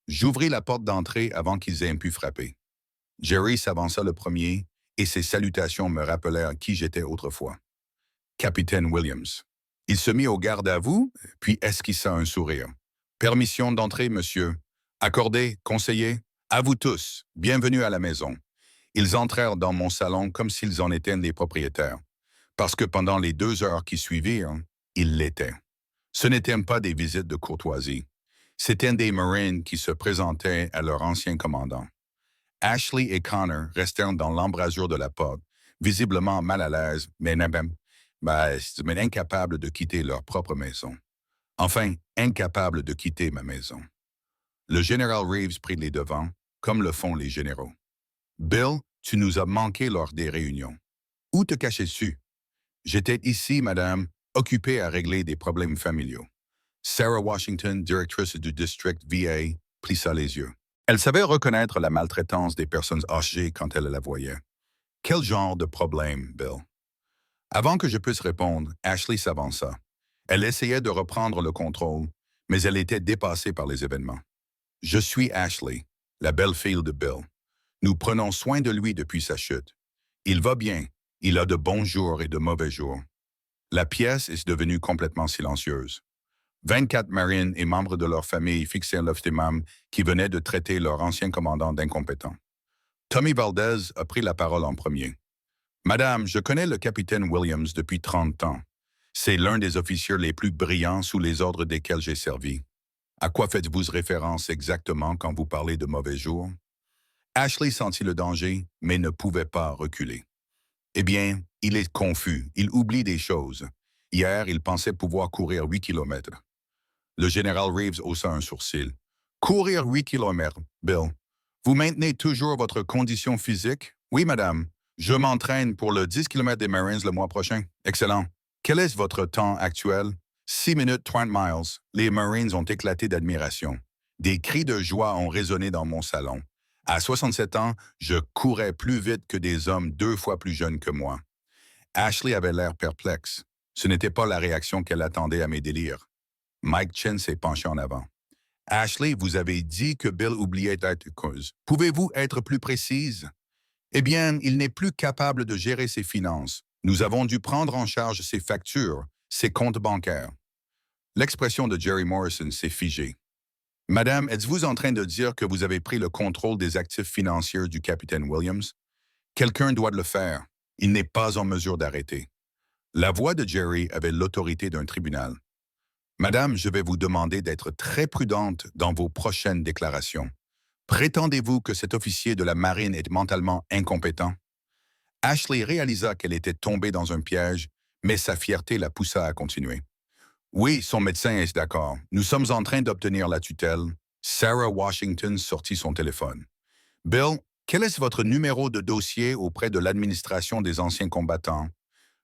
J'ouvris la porte d'entrée avant qu'ils aient pu frapper. Jerry s'avança le premier et ses salutations me rappelèrent qui j'étais autrefois. Capitaine Williams. Il se mit au garde à vous, puis esquissa un sourire. «Permission d'entrer, monsieur. Accordé, conseiller. À vous tous. Bienvenue à la maison.» Ils entrèrent dans mon salon comme s'ils en étaient les propriétaires, parce que pendant les 2 heures qui suivirent, ils l'étaient. Ce n'étaient pas des visites de courtoisie. C'étaient des Marines qui se présentaient à leur ancien commandant. Ashley et Connor restèrent dans l'embrasure de la porte, visiblement mal à l'aise, mais incapables de quitter leur propre maison. Enfin, incapables de quitter ma maison. Le général Reeves prit les devants, comme le font les généraux. «Bill, tu nous as manqué lors des réunions. Où te cachais-tu?» «J'étais ici, madame, occupé à régler des problèmes familiaux.» Sarah Washington, directrice du district VA, plissa les yeux. Elle savait reconnaître la maltraitance des personnes âgées quand elle la voyait. Quel genre de problème, Bill? Avant que je puisse répondre, Ashley s'avança. Elle essayait de reprendre le contrôle, mais elle était dépassée par les événements. Je suis Ashley, la belle-fille de Bill. Nous prenons soin de lui depuis sa chute. Il va bien. Il a de bons jours et de mauvais jours. La pièce est devenue complètement silencieuse. 24 marines et membres de leur famille fixèrent l'optimum qui venait de traiter leur ancien commandant d'incompétent. Tommy Valdez a pris la parole en premier. Madame, je connais le capitaine Williams depuis 30 ans. C'est l'un des officiers les plus brillants sous les ordres desquels j'ai servi. À quoi faites-vous référence exactement quand vous parlez de mauvais jours? Ashley sentit le danger, mais ne pouvait pas reculer. Eh bien, il est confus, il oublie des choses. Hier, il pensait pouvoir courir 8 kilomètres. Le général Reeves haussa un sourcil. Courir 8 kilomètres, Bill. Vous maintenez toujours votre condition physique? Oui, madame. Je m'entraîne pour le 10 km des Marines le mois prochain. Excellent. Quel est votre temps actuel? 6 minutes 30 miles. Les Marines ont éclaté d'admiration. Des cris de joie ont résonné dans mon salon. À 67 ans, je courais plus vite que des hommes 2 fois plus jeunes que moi. Ashley avait l'air perplexe. Ce n'était pas la réaction qu'elle attendait à mes délires. Mike Chen s'est penché en avant. Ashley, vous avez dit que Bill oubliait d'être cause. Pouvez-vous être plus précise? Eh bien, il n'est plus capable de gérer ses finances. Nous avons dû prendre en charge ses factures, ses comptes bancaires. L'expression de Jerry Morrison s'est figée. Madame, êtes-vous en train de dire que vous avez pris le contrôle des actifs financiers du capitaine Williams? Quelqu'un doit le faire. Il n'est pas en mesure d'arrêter. La voix de Jerry avait l'autorité d'un tribunal. Madame, je vais vous demander d'être très prudente dans vos prochaines déclarations. Prétendez-vous que cet officier de la marine est mentalement incompétent? Ashley réalisa qu'elle était tombée dans un piège, mais sa fierté la poussa à continuer. Oui, son médecin est d'accord. Nous sommes en train d'obtenir la tutelle. Sarah Washington sortit son téléphone. Bill, quel est votre numéro de dossier auprès de l'administration des anciens combattants?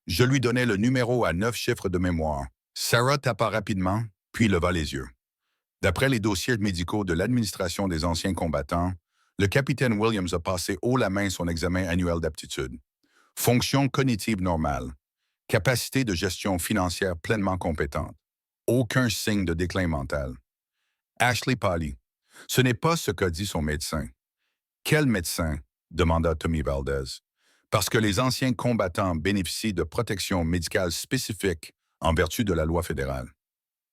Je lui donnai le numéro à 9 chiffres de mémoire. Sarah tapa rapidement, puis leva les yeux. D'après les dossiers médicaux de l'administration des anciens combattants, le capitaine Williams a passé haut la main son examen annuel d'aptitude. Fonction cognitive normale. Capacité de gestion financière pleinement compétente. Aucun signe de déclin mental. Ashley pâlit. Ce n'est pas ce qu'a dit son médecin. Quel médecin? Demanda Tommy Valdez. Parce que les anciens combattants bénéficient de protections médicales spécifiques en vertu de la loi fédérale.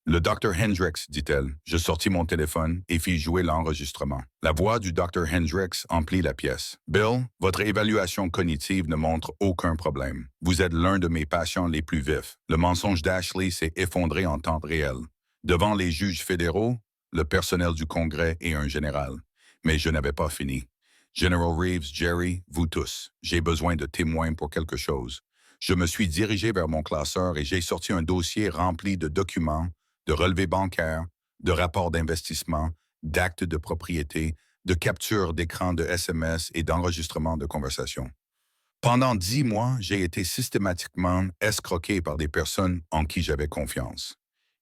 Le Dr. Hendricks, dit-elle. Je sortis mon téléphone et fis jouer l'enregistrement. La voix du Dr. Hendricks emplit la pièce. Bill, votre évaluation cognitive ne montre aucun problème. Vous êtes l'un de mes patients les plus vifs. Le mensonge d'Ashley s'est effondré en temps réel. Devant les juges fédéraux, le personnel du Congrès et un général. Mais je n'avais pas fini. General Reeves, Jerry, vous tous, j'ai besoin de témoins pour quelque chose. Je me suis dirigé vers mon classeur et j'ai sorti un dossier rempli de documents, de relevés bancaires, de rapports d'investissement, d'actes de propriété, de captures d'écran de SMS et d'enregistrements de conversations. Pendant 10 mois, j'ai été systématiquement escroqué par des personnes en qui j'avais confiance.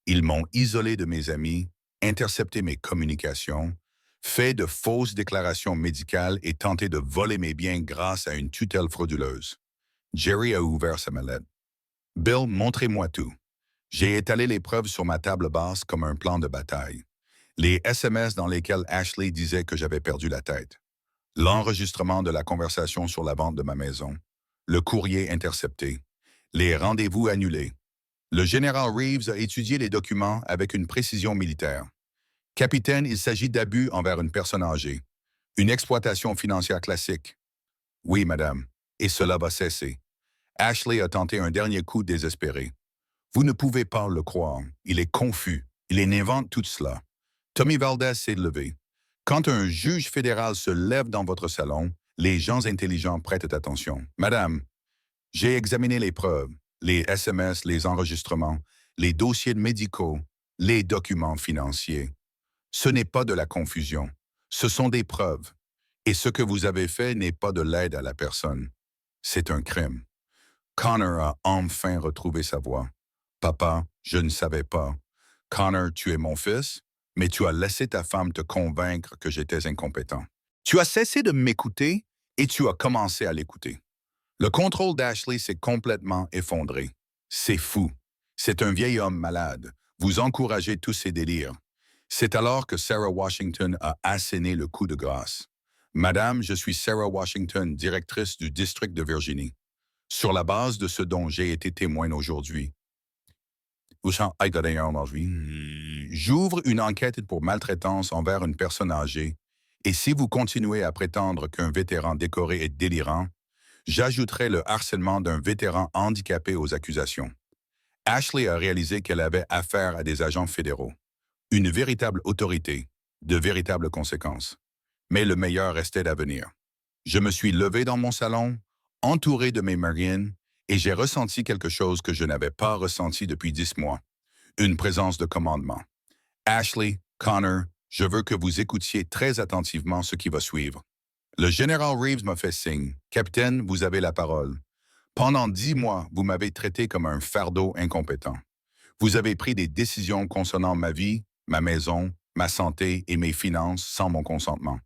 Ils m'ont isolé de mes amis, intercepté mes communications, fait de fausses déclarations médicales et tenté de voler mes biens grâce à une tutelle frauduleuse. Jerry a ouvert sa mallette. Bill, montrez-moi tout. J'ai étalé les preuves sur ma table basse comme un plan de bataille. Les SMS dans lesquels Ashley disait que j'avais perdu la tête. L'enregistrement de la conversation sur la vente de ma maison. Le courrier intercepté. Les rendez-vous annulés. Le général Reeves a étudié les documents avec une précision militaire. Capitaine, il s'agit d'abus envers une personne âgée. Une exploitation financière classique. Oui, madame. Et cela va cesser. Ashley a tenté un dernier coup désespéré. Vous ne pouvez pas le croire. Il est confus. Il invente tout cela. Tommy Valdez s'est levé. Quand un juge fédéral se lève dans votre salon, les gens intelligents prêtent attention. Madame, j'ai examiné les preuves, les SMS, les enregistrements, les dossiers médicaux, les documents financiers. Ce n'est pas de la confusion. Ce sont des preuves. Et ce que vous avez fait n'est pas de l'aide à la personne. C'est un crime. Connor a enfin retrouvé sa voix. Papa, je ne savais pas. Connor, tu es mon fils, mais tu as laissé ta femme te convaincre que j'étais incompétent. Tu as cessé de m'écouter et tu as commencé à l'écouter. Le contrôle d'Ashley s'est complètement effondré. C'est fou. C'est un vieil homme malade. Vous encouragez tous ses délires. C'est alors que Sarah Washington a asséné le coup de grâce. Madame, je suis Sarah Washington, directrice du district de Virginie. Sur la base de ce dont j'ai été témoin aujourd'hui, j'ouvre une enquête pour maltraitance envers une personne âgée, et si vous continuez à prétendre qu'un vétéran décoré est délirant, j'ajouterai le harcèlement d'un vétéran handicapé aux accusations. Ashley a réalisé qu'elle avait affaire à des agents fédéraux. Une véritable autorité, de véritables conséquences. Mais le meilleur restait à venir. Je me suis levé dans mon salon, entouré de mes Marines, et j'ai ressenti quelque chose que je n'avais pas ressenti depuis 10 mois. Une présence de commandement. Ashley, Connor, je veux que vous écoutiez très attentivement ce qui va suivre. Le général Reeves m'a fait signe. Capitaine, vous avez la parole. Pendant 10 mois, vous m'avez traité comme un fardeau incompétent. Vous avez pris des décisions concernant ma vie, ma maison, ma santé et mes finances sans mon consentement.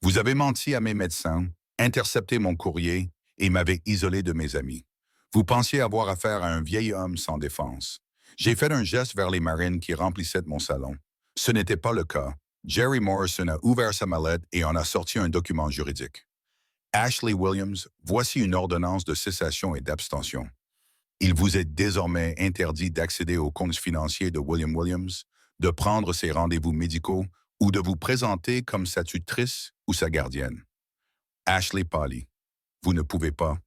Vous avez menti à mes médecins, intercepté mon courrier et m'avez isolé de mes amis. Vous pensiez avoir affaire à un vieil homme sans défense. J'ai fait un geste vers les marines qui remplissaient mon salon. Ce n'était pas le cas. Jerry Morrison a ouvert sa mallette et en a sorti un document juridique. Ashley Williams, voici une ordonnance de cessation et d'abstention. Il vous est désormais interdit d'accéder aux comptes financiers de William Williams, de prendre ses rendez-vous médicaux ou de vous présenter comme sa tutrice ou sa gardienne. Ashley Polly, vous ne pouvez pas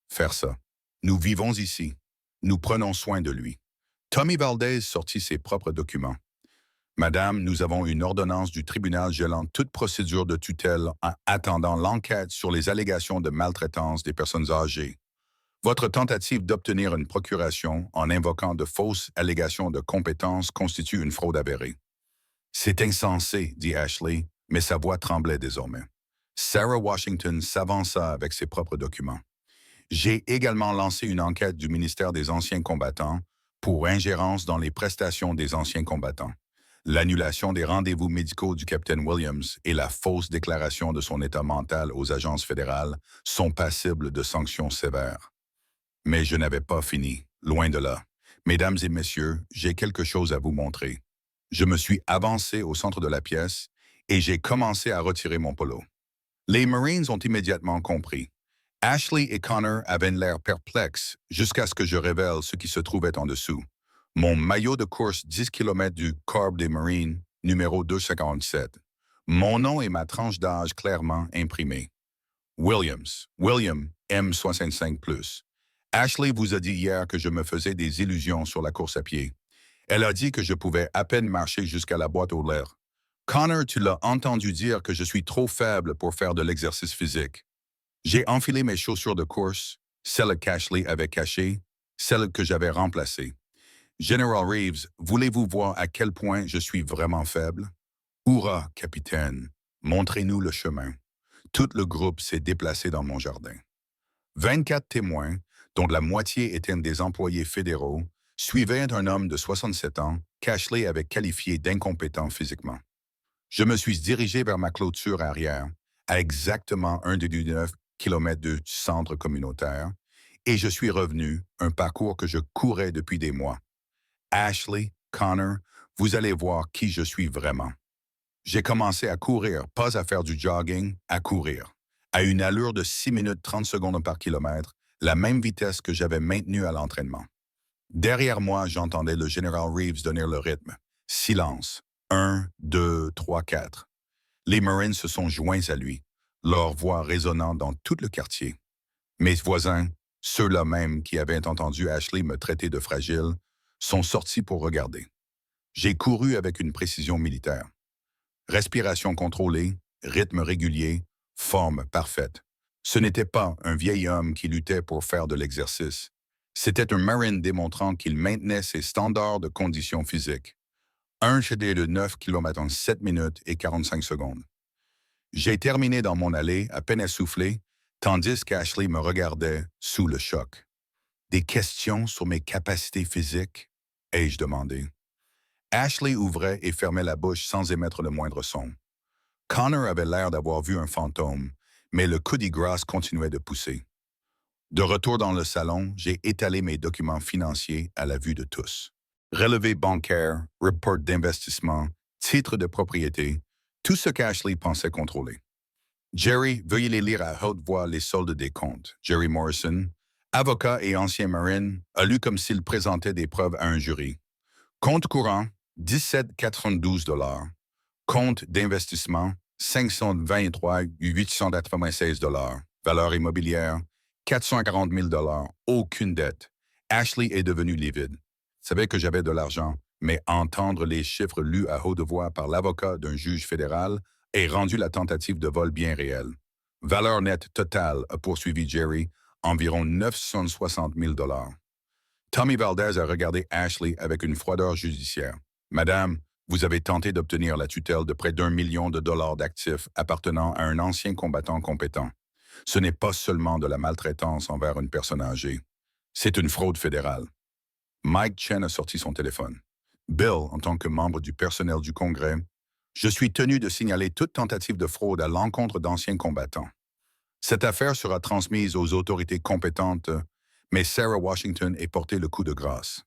faire ça. Nous vivons ici. Nous prenons soin de lui. Tommy Valdez sortit ses propres documents. Madame, nous avons une ordonnance du tribunal gelant toute procédure de tutelle en attendant l'enquête sur les allégations de maltraitance des personnes âgées. Votre tentative d'obtenir une procuration en invoquant de fausses allégations de compétence constitue une fraude avérée. C'est insensé, dit Ashley, mais sa voix tremblait désormais. Sarah Washington s'avança avec ses propres documents. J'ai également lancé une enquête du ministère des Anciens combattants pour ingérence dans les prestations des anciens combattants. L'annulation des rendez-vous médicaux du capitaine Williams et la fausse déclaration de son état mental aux agences fédérales sont passibles de sanctions sévères. Mais je n'avais pas fini, loin de là. Mesdames et messieurs, j'ai quelque chose à vous montrer. Je me suis avancé au centre de la pièce et j'ai commencé à retirer mon polo. Les Marines ont immédiatement compris. Ashley et Connor avaient l'air perplexes jusqu'à ce que je révèle ce qui se trouvait en dessous. Mon maillot de course 10 km du Corps des Marines, numéro 257. Mon nom et ma tranche d'âge clairement imprimés. Williams, William, M65+. Ashley vous a dit hier que je me faisais des illusions sur la course à pied. Elle a dit que je pouvais à peine marcher jusqu'à la boîte aux lettres. Connor, tu l'as entendu dire que je suis trop faible pour faire de l'exercice physique. J'ai enfilé mes chaussures de course, celles qu'Ashley avait cachées, celles que j'avais remplacées. General Reeves, voulez-vous voir à quel point je suis vraiment faible? Hurrah, capitaine, montrez-nous le chemin. Tout le groupe s'est déplacé dans mon jardin. 24 témoins, dont la moitié étaient des employés fédéraux, suivaient un homme de 67 ans qu'Ashley avait qualifié d'incompétent physiquement. Je me suis dirigé vers ma clôture arrière, à exactement 1,9 km du centre communautaire, et je suis revenu, un parcours que je courais depuis des mois. Ashley, Connor, vous allez voir qui je suis vraiment. J'ai commencé à courir, pas à faire du jogging, à courir, à une allure de 6 minutes 30 secondes par kilomètre, la même vitesse que j'avais maintenue à l'entraînement. Derrière moi, j'entendais le général Reeves donner le rythme. Silence. 1, 2, 3, 4. Les Marines se sont joints à lui, leur voix résonnant dans tout le quartier. Mes voisins, ceux-là même qui avaient entendu Ashley me traiter de fragile, sont sortis pour regarder. J'ai couru avec une précision militaire. Respiration contrôlée, rythme régulier, forme parfaite. Ce n'était pas un vieil homme qui luttait pour faire de l'exercice. C'était un Marine démontrant qu'il maintenait ses standards de conditions physiques. Un GD de 9 km en 7 minutes et 45 secondes. J'ai terminé dans mon allée, à peine essoufflé, tandis qu'Ashley me regardait sous le choc. Des questions sur mes capacités physiques, ai-je demandé. Ashley ouvrait et fermait la bouche sans émettre le moindre son. Connor avait l'air d'avoir vu un fantôme, mais le coup de grâce continuait de pousser. De retour dans le salon, j'ai étalé mes documents financiers à la vue de tous. Relevés bancaires, report d'investissement, titres de propriété, tout ce qu'Ashley pensait contrôler. Jerry, veuillez les lire à haute voix les soldes des comptes. Jerry Morrison, avocat et ancien Marine, a lu comme s'il présentait des preuves à un jury. Compte courant, 17,92 $. Compte d'investissement, 523 896 $. Valeur immobilière, 440 000 $. Aucune dette. Ashley est devenue livide. Savait que j'avais de l'argent, mais entendre les chiffres lus à haute voix par l'avocat d'un juge fédéral a rendu la tentative de vol bien réelle. Valeur nette totale, a poursuivi Jerry, environ 960 000 $. Tommy Valdez a regardé Ashley avec une froideur judiciaire. Madame, vous avez tenté d'obtenir la tutelle de près d'1 million de dollars d'actifs appartenant à un ancien combattant compétent. Ce n'est pas seulement de la maltraitance envers une personne âgée. C'est une fraude fédérale. Mike Chen a sorti son téléphone. Bill, en tant que membre du personnel du Congrès, je suis tenu de signaler toute tentative de fraude à l'encontre d'anciens combattants. Cette affaire sera transmise aux autorités compétentes, mais Sarah Washington est porté le coup de grâce.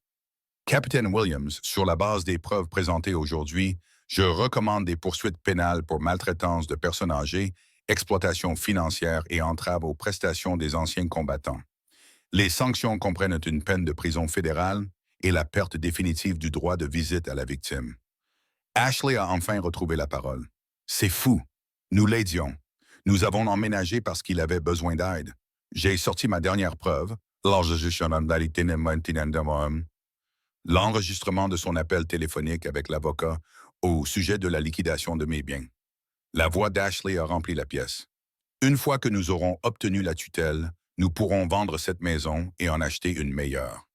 Capitaine Williams, sur la base des preuves présentées aujourd'hui, je recommande des poursuites pénales pour maltraitance de personnes âgées, exploitation financière et entrave aux prestations des anciens combattants. Les sanctions comprennent une peine de prison fédérale et la perte définitive du droit de visite à la victime. Ashley a enfin retrouvé la parole. C'est fou. Nous l'aidions. Nous avons emménagé parce qu'il avait besoin d'aide. J'ai sorti ma dernière preuve, l'enregistrement de son appel téléphonique avec l'avocat au sujet de la liquidation de mes biens. La voix d'Ashley a rempli la pièce. Une fois que nous aurons obtenu la tutelle, nous pourrons vendre cette maison et en acheter une meilleure.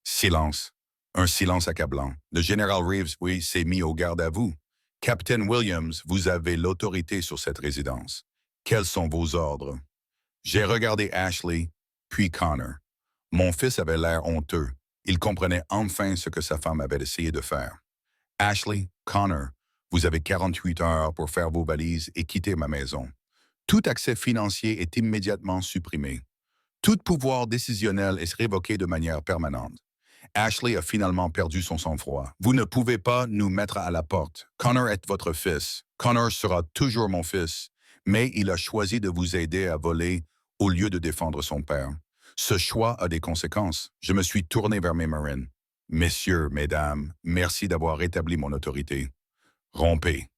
Silence. Un silence accablant. Le général Reeves, oui, s'est mis au garde à vous. Captain Williams, vous avez l'autorité sur cette résidence. Quels sont vos ordres? J'ai regardé Ashley, puis Connor. Mon fils avait l'air honteux. Il comprenait enfin ce que sa femme avait essayé de faire. Ashley, Connor, vous avez 48 heures pour faire vos valises et quitter ma maison. Tout accès financier est immédiatement supprimé. Tout pouvoir décisionnel est révoqué de manière permanente. Ashley a finalement perdu son sang-froid. Vous ne pouvez pas nous mettre à la porte. Connor est votre fils. Connor sera toujours mon fils, mais il a choisi de vous aider à voler au lieu de défendre son père. Ce choix a des conséquences. Je me suis tourné vers mes marines. Messieurs, mesdames, merci d'avoir rétabli mon autorité. Rompez.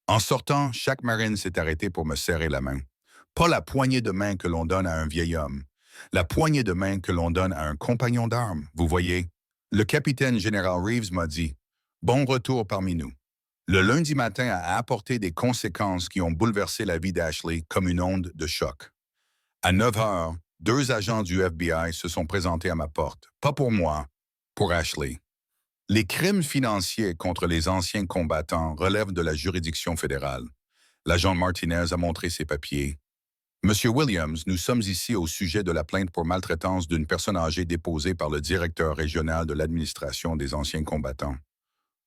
En sortant, chaque marine s'est arrêté pour me serrer la main. Pas la poignée de main que l'on donne à un vieil homme. La poignée de main que l'on donne à un compagnon d'armes, vous voyez. Le capitaine général Reeves m'a dit « Bon retour parmi nous ». Le lundi matin a apporté des conséquences qui ont bouleversé la vie d'Ashley comme une onde de choc. À 9 heures, 2 agents du FBI se sont présentés à ma porte. Pas pour moi, pour Ashley. Les crimes financiers contre les anciens combattants relèvent de la juridiction fédérale. L'agent Martinez a montré ses papiers. Monsieur Williams, nous sommes ici au sujet de la plainte pour maltraitance d'une personne âgée déposée par le directeur régional de l'administration des anciens combattants.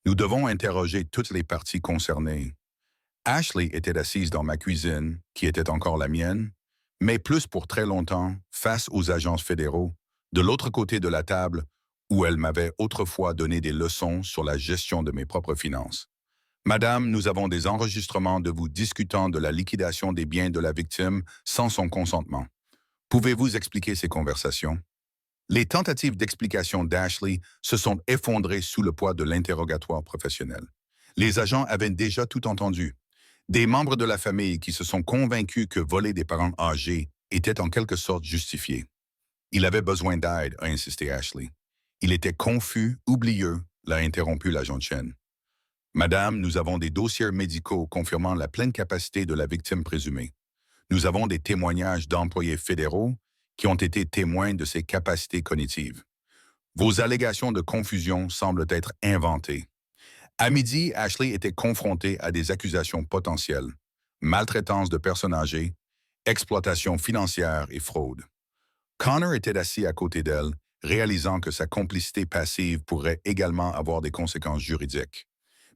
Nous devons interroger toutes les parties concernées. Ashley était assise dans ma cuisine, qui était encore la mienne, mais plus pour très longtemps, face aux agents fédéraux, de l'autre côté de la table, où elle m'avait autrefois donné des leçons sur la gestion de mes propres finances. Madame, nous avons des enregistrements de vous discutant de la liquidation des biens de la victime sans son consentement. Pouvez-vous expliquer ces conversations? Les tentatives d'explication d'Ashley se sont effondrées sous le poids de l'interrogatoire professionnel. Les agents avaient déjà tout entendu. Des membres de la famille qui se sont convaincus que voler des parents âgés était en quelque sorte justifié. Il avait besoin d'aide, a insisté Ashley. Il était confus, oublieux, l'a interrompu l'agent Chen. Madame, nous avons des dossiers médicaux confirmant la pleine capacité de la victime présumée. Nous avons des témoignages d'employés fédéraux qui ont été témoins de ses capacités cognitives. Vos allégations de confusion semblent être inventées. À midi, Ashley était confrontée à des accusations potentielles, maltraitance de personnes âgées, exploitation financière et fraude. Connor était assis à côté d'elle, réalisant que sa complicité passive pourrait également avoir des conséquences juridiques.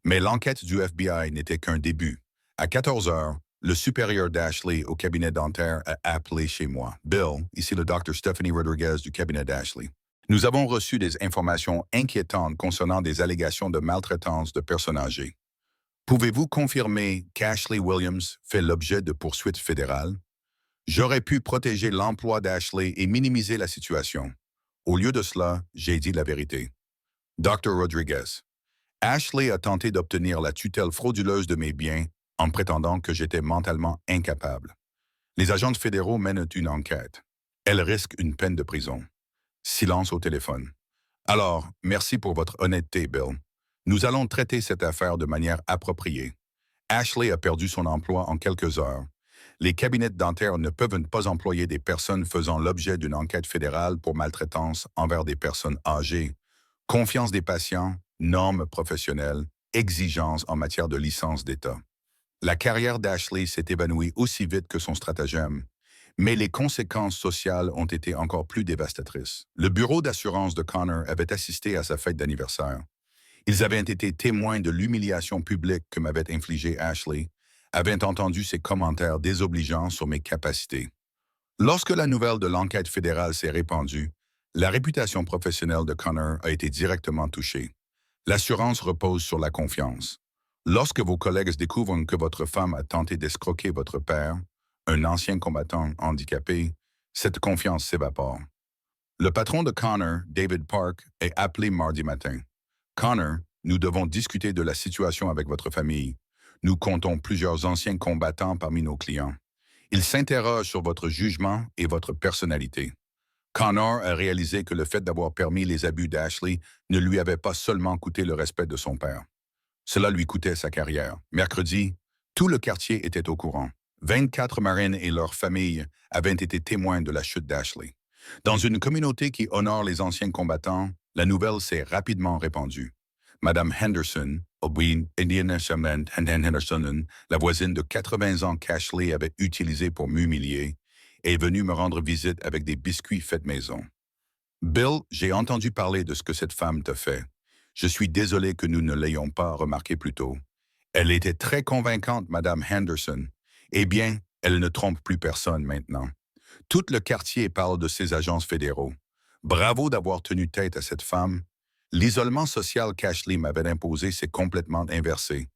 Mais l'enquête du FBI n'était qu'un début. À 14 heures, Le supérieur d'Ashley au cabinet dentaire a appelé chez moi. Bill, ici le docteur Stephanie Rodriguez du cabinet d'Ashley. Nous avons reçu des informations inquiétantes concernant des allégations de maltraitance de personnes âgées. Pouvez-vous confirmer qu'Ashley Williams fait l'objet de poursuites fédérales? J'aurais pu protéger l'emploi d'Ashley et minimiser la situation. Au lieu de cela, j'ai dit la vérité. Dr. Rodriguez. Ashley a tenté d'obtenir la tutelle frauduleuse de mes biens en prétendant que j'étais mentalement incapable. Les agents fédéraux mènent une enquête. Elle risque une peine de prison. Silence au téléphone. Alors, merci pour votre honnêteté, Bill. Nous allons traiter cette affaire de manière appropriée. Ashley a perdu son emploi en quelques heures. Les cabinets dentaires ne peuvent pas employer des personnes faisant l'objet d'une enquête fédérale pour maltraitance envers des personnes âgées. Confiance des patients, normes professionnelles, exigences en matière de licence d'État. La carrière d'Ashley s'est évanouie aussi vite que son stratagème, mais les conséquences sociales ont été encore plus dévastatrices. Le bureau d'assurance de Connor avait assisté à sa fête d'anniversaire. Ils avaient été témoins de l'humiliation publique que m'avait infligée Ashley, avaient entendu ses commentaires désobligeants sur mes capacités. Lorsque la nouvelle de l'enquête fédérale s'est répandue, la réputation professionnelle de Connor a été directement touchée. L'assurance repose sur la confiance. Lorsque vos collègues découvrent que votre femme a tenté d'escroquer votre père, un ancien combattant handicapé, cette confiance s'évapore. Le patron de Connor, David Park, est appelé mardi matin. Connor, nous devons discuter de la situation avec votre famille. Nous comptons plusieurs anciens combattants parmi nos clients. Ils s'interrogent sur votre jugement et votre personnalité. Connor a réalisé que le fait d'avoir permis les abus d'Ashley ne lui avait pas seulement coûté le respect de son père. Cela lui coûtait sa carrière. Mercredi, tout le quartier était au courant. 24 marines et leurs familles avaient été témoins de la chute d'Ashley. Dans une communauté qui honore les anciens combattants, la nouvelle s'est rapidement répandue. Madame Henderson, Henderson, la voisine de 80 ans qu'Ashley avait utilisée pour m'humilier, est venue me rendre visite avec des biscuits faits maison. Bill, j'ai entendu parler de ce que cette femme t'a fait. Je suis désolé que nous ne l'ayons pas remarqué plus tôt. Elle était très convaincante, Madame Henderson. Eh bien, elle ne trompe plus personne maintenant. Tout le quartier parle de ces agences fédéraux. Bravo d'avoir tenu tête à cette femme. L'isolement social qu'Ashley m'avait imposé s'est complètement inversé.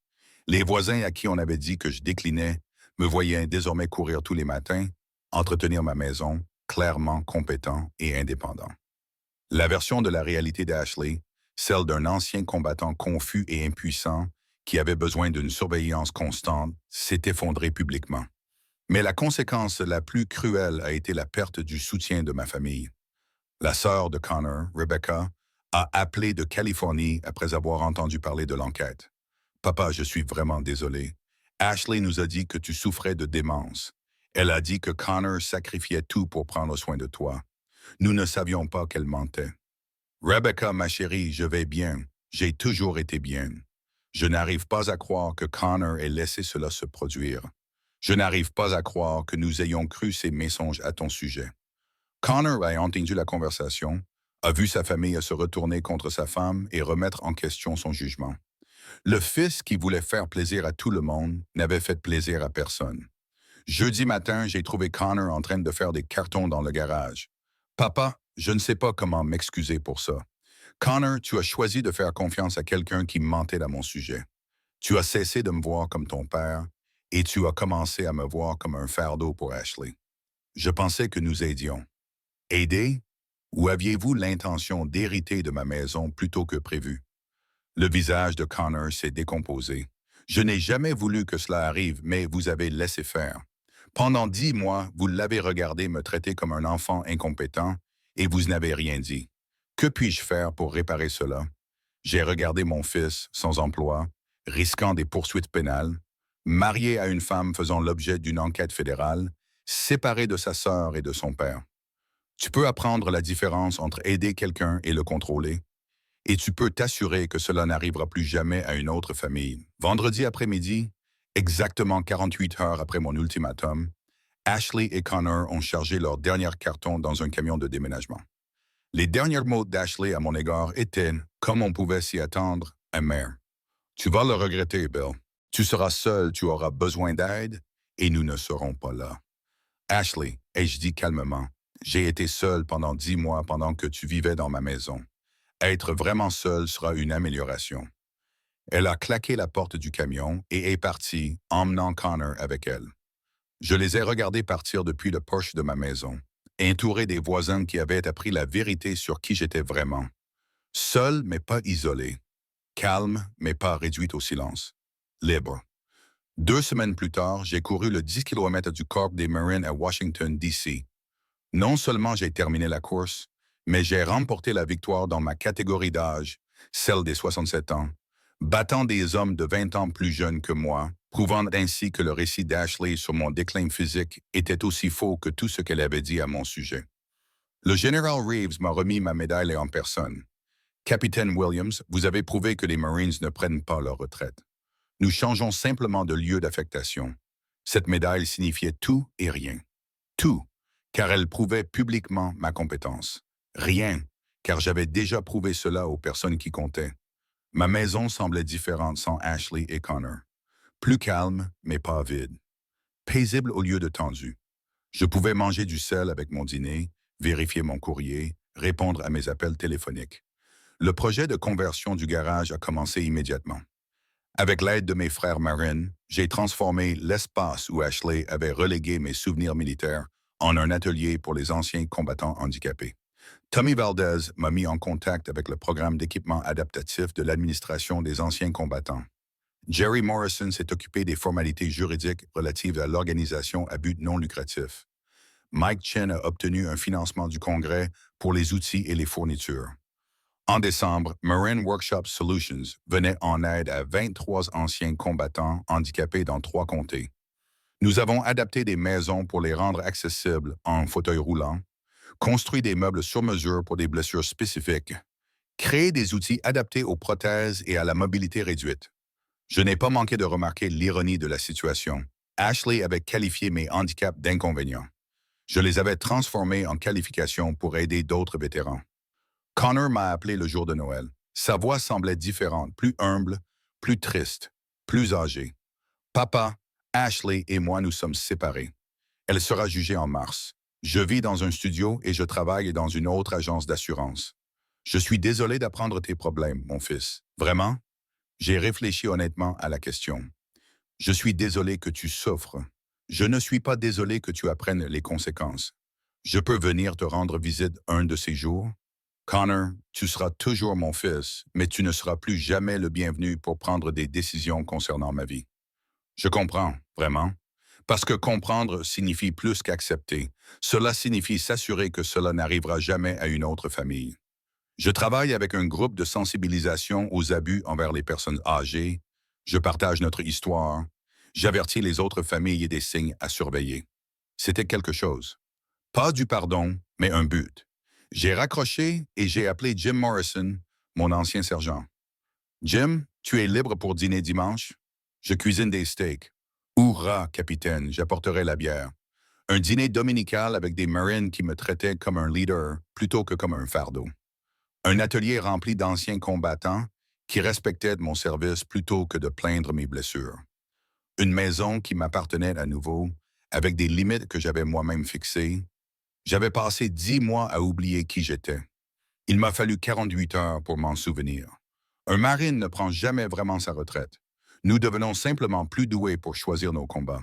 Les voisins à qui on avait dit que je déclinais me voyaient désormais courir tous les matins, entretenir ma maison, clairement compétent et indépendant. La version de la réalité d'Ashley, celle d'un ancien combattant confus et impuissant qui avait besoin d'une surveillance constante, s'est effondrée publiquement. Mais la conséquence la plus cruelle a été la perte du soutien de ma famille. La sœur de Connor, Rebecca, a appelé de Californie après avoir entendu parler de l'enquête. « Papa, je suis vraiment désolé. Ashley nous a dit que tu souffrais de démence. Elle a dit que Connor sacrifiait tout pour prendre soin de toi. Nous ne savions pas qu'elle mentait. Rebecca, ma chérie, je vais bien. J'ai toujours été bien. Je n'arrive pas à croire que Connor ait laissé cela se produire. Je n'arrive pas à croire que nous ayons cru ces mensonges à ton sujet. » Connor a entendu la conversation, a vu sa famille se retourner contre sa femme et remettre en question son jugement. Le fils qui voulait faire plaisir à tout le monde n'avait fait plaisir à personne. Jeudi matin, j'ai trouvé Connor en train de faire des cartons dans le garage. « Papa, je ne sais pas comment m'excuser pour ça. Connor, tu as choisi de faire confiance à quelqu'un qui mentait à mon sujet. Tu as cessé de me voir comme ton père et tu as commencé à me voir comme un fardeau pour Ashley. Je pensais que nous aidions. Aider? Ou aviez-vous l'intention d'hériter de ma maison plutôt que prévu? » Le visage de Connor s'est décomposé. « Je n'ai jamais voulu que cela arrive, mais vous avez laissé faire. Pendant 10 mois, vous l'avez regardé me traiter comme un enfant incompétent et vous n'avez rien dit. Que puis-je faire pour réparer cela? J'ai regardé mon fils, sans emploi, risquant des poursuites pénales, marié à une femme faisant l'objet d'une enquête fédérale, séparé de sa sœur et de son père. Tu peux apprendre la différence entre aider quelqu'un et le contrôler, et tu peux t'assurer que cela n'arrivera plus jamais à une autre famille. Vendredi après-midi, exactement 48 heures après mon ultimatum, Ashley et Connor ont chargé leur dernier carton dans un camion de déménagement. Les derniers mots d'Ashley à mon égard étaient, comme on pouvait s'y attendre, amers. « Tu vas le regretter, Bill. Tu seras seul, tu auras besoin d'aide, et nous ne serons pas là. Ashley, ai-je dit calmement, j'ai été seul pendant 10 mois pendant que tu vivais dans ma maison. Être vraiment seul sera une amélioration. Elle a claqué la porte du camion et est partie, emmenant Connor avec elle. Je les ai regardés partir depuis le porche de ma maison, entouré des voisins qui avaient appris la vérité sur qui j'étais vraiment. Seul, mais pas isolé. Calme, mais pas réduit au silence. Libre. 2 semaines plus tard, j'ai couru le 10 km du Corps des Marines à Washington, D.C. Non seulement j'ai terminé la course, mais j'ai remporté la victoire dans ma catégorie d'âge, celle des 67 ans, battant des hommes de 20 ans plus jeunes que moi, prouvant ainsi que le récit d'Ashley sur mon déclin physique était aussi faux que tout ce qu'elle avait dit à mon sujet. Le général Reeves m'a remis ma médaille en personne. Capitaine Williams, vous avez prouvé que les Marines ne prennent pas leur retraite. Nous changeons simplement de lieu d'affectation. Cette médaille signifiait tout et rien. Tout, car elle prouvait publiquement ma compétence. Rien, car j'avais déjà prouvé cela aux personnes qui comptaient. Ma maison semblait différente sans Ashley et Connor. Plus calme, mais pas vide. Paisible au lieu de tendu. Je pouvais manger du sel avec mon dîner, vérifier mon courrier, répondre à mes appels téléphoniques. Le projet de conversion du garage a commencé immédiatement. Avec l'aide de mes frères marines, j'ai transformé l'espace où Ashley avait relégué mes souvenirs militaires en un atelier pour les anciens combattants handicapés. Tommy Valdez m'a mis en contact avec le programme d'équipement adaptatif de l'administration des anciens combattants. Jerry Morrison s'est occupé des formalités juridiques relatives à l'organisation à but non lucratif. Mike Chen a obtenu un financement du Congrès pour les outils et les fournitures. En décembre, Marine Workshop Solutions venait en aide à 23 anciens combattants handicapés dans 3 comtés. Nous avons adapté des maisons pour les rendre accessibles en fauteuil roulant, construit des meubles sur mesure pour des blessures spécifiques, créé des outils adaptés aux prothèses et à la mobilité réduite. Je n'ai pas manqué de remarquer l'ironie de la situation. Ashley avait qualifié mes handicaps d'inconvénients. Je les avais transformés en qualifications pour aider d'autres vétérans. Connor m'a appelé le jour de Noël. Sa voix semblait différente, plus humble, plus triste, plus âgée. Papa, Ashley et moi nous sommes séparés. Elle sera jugée en mars. Je vis dans un studio et je travaille dans une autre agence d'assurance. Je suis désolé d'apprendre tes problèmes, mon fils. Vraiment? J'ai réfléchi honnêtement à la question. Je suis désolé que tu souffres. Je ne suis pas désolé que tu apprennes les conséquences. Je peux venir te rendre visite un de ces jours? Connor, tu seras toujours mon fils, mais tu ne seras plus jamais le bienvenu pour prendre des décisions concernant ma vie. Je comprends, vraiment. Parce que comprendre signifie plus qu'accepter. Cela signifie s'assurer que cela n'arrivera jamais à une autre famille. Je travaille avec un groupe de sensibilisation aux abus envers les personnes âgées. Je partage notre histoire. J'avertis les autres familles des signes à surveiller. C'était quelque chose. Pas du pardon, mais un but. J'ai raccroché et j'ai appelé Jim Morrison, mon ancien sergent. Jim, tu es libre pour dîner dimanche? Je cuisine des steaks. Hourra, capitaine, j'apporterai la bière. Un dîner dominical avec des Marines qui me traitaient comme un leader plutôt que comme un fardeau. Un atelier rempli d'anciens combattants qui respectaient mon service plutôt que de plaindre mes blessures. Une maison qui m'appartenait à nouveau, avec des limites que j'avais moi-même fixées. J'avais passé 10 mois à oublier qui j'étais. Il m'a fallu 48 heures pour m'en souvenir. Un marine ne prend jamais vraiment sa retraite. Nous devenons simplement plus doués pour choisir nos combats.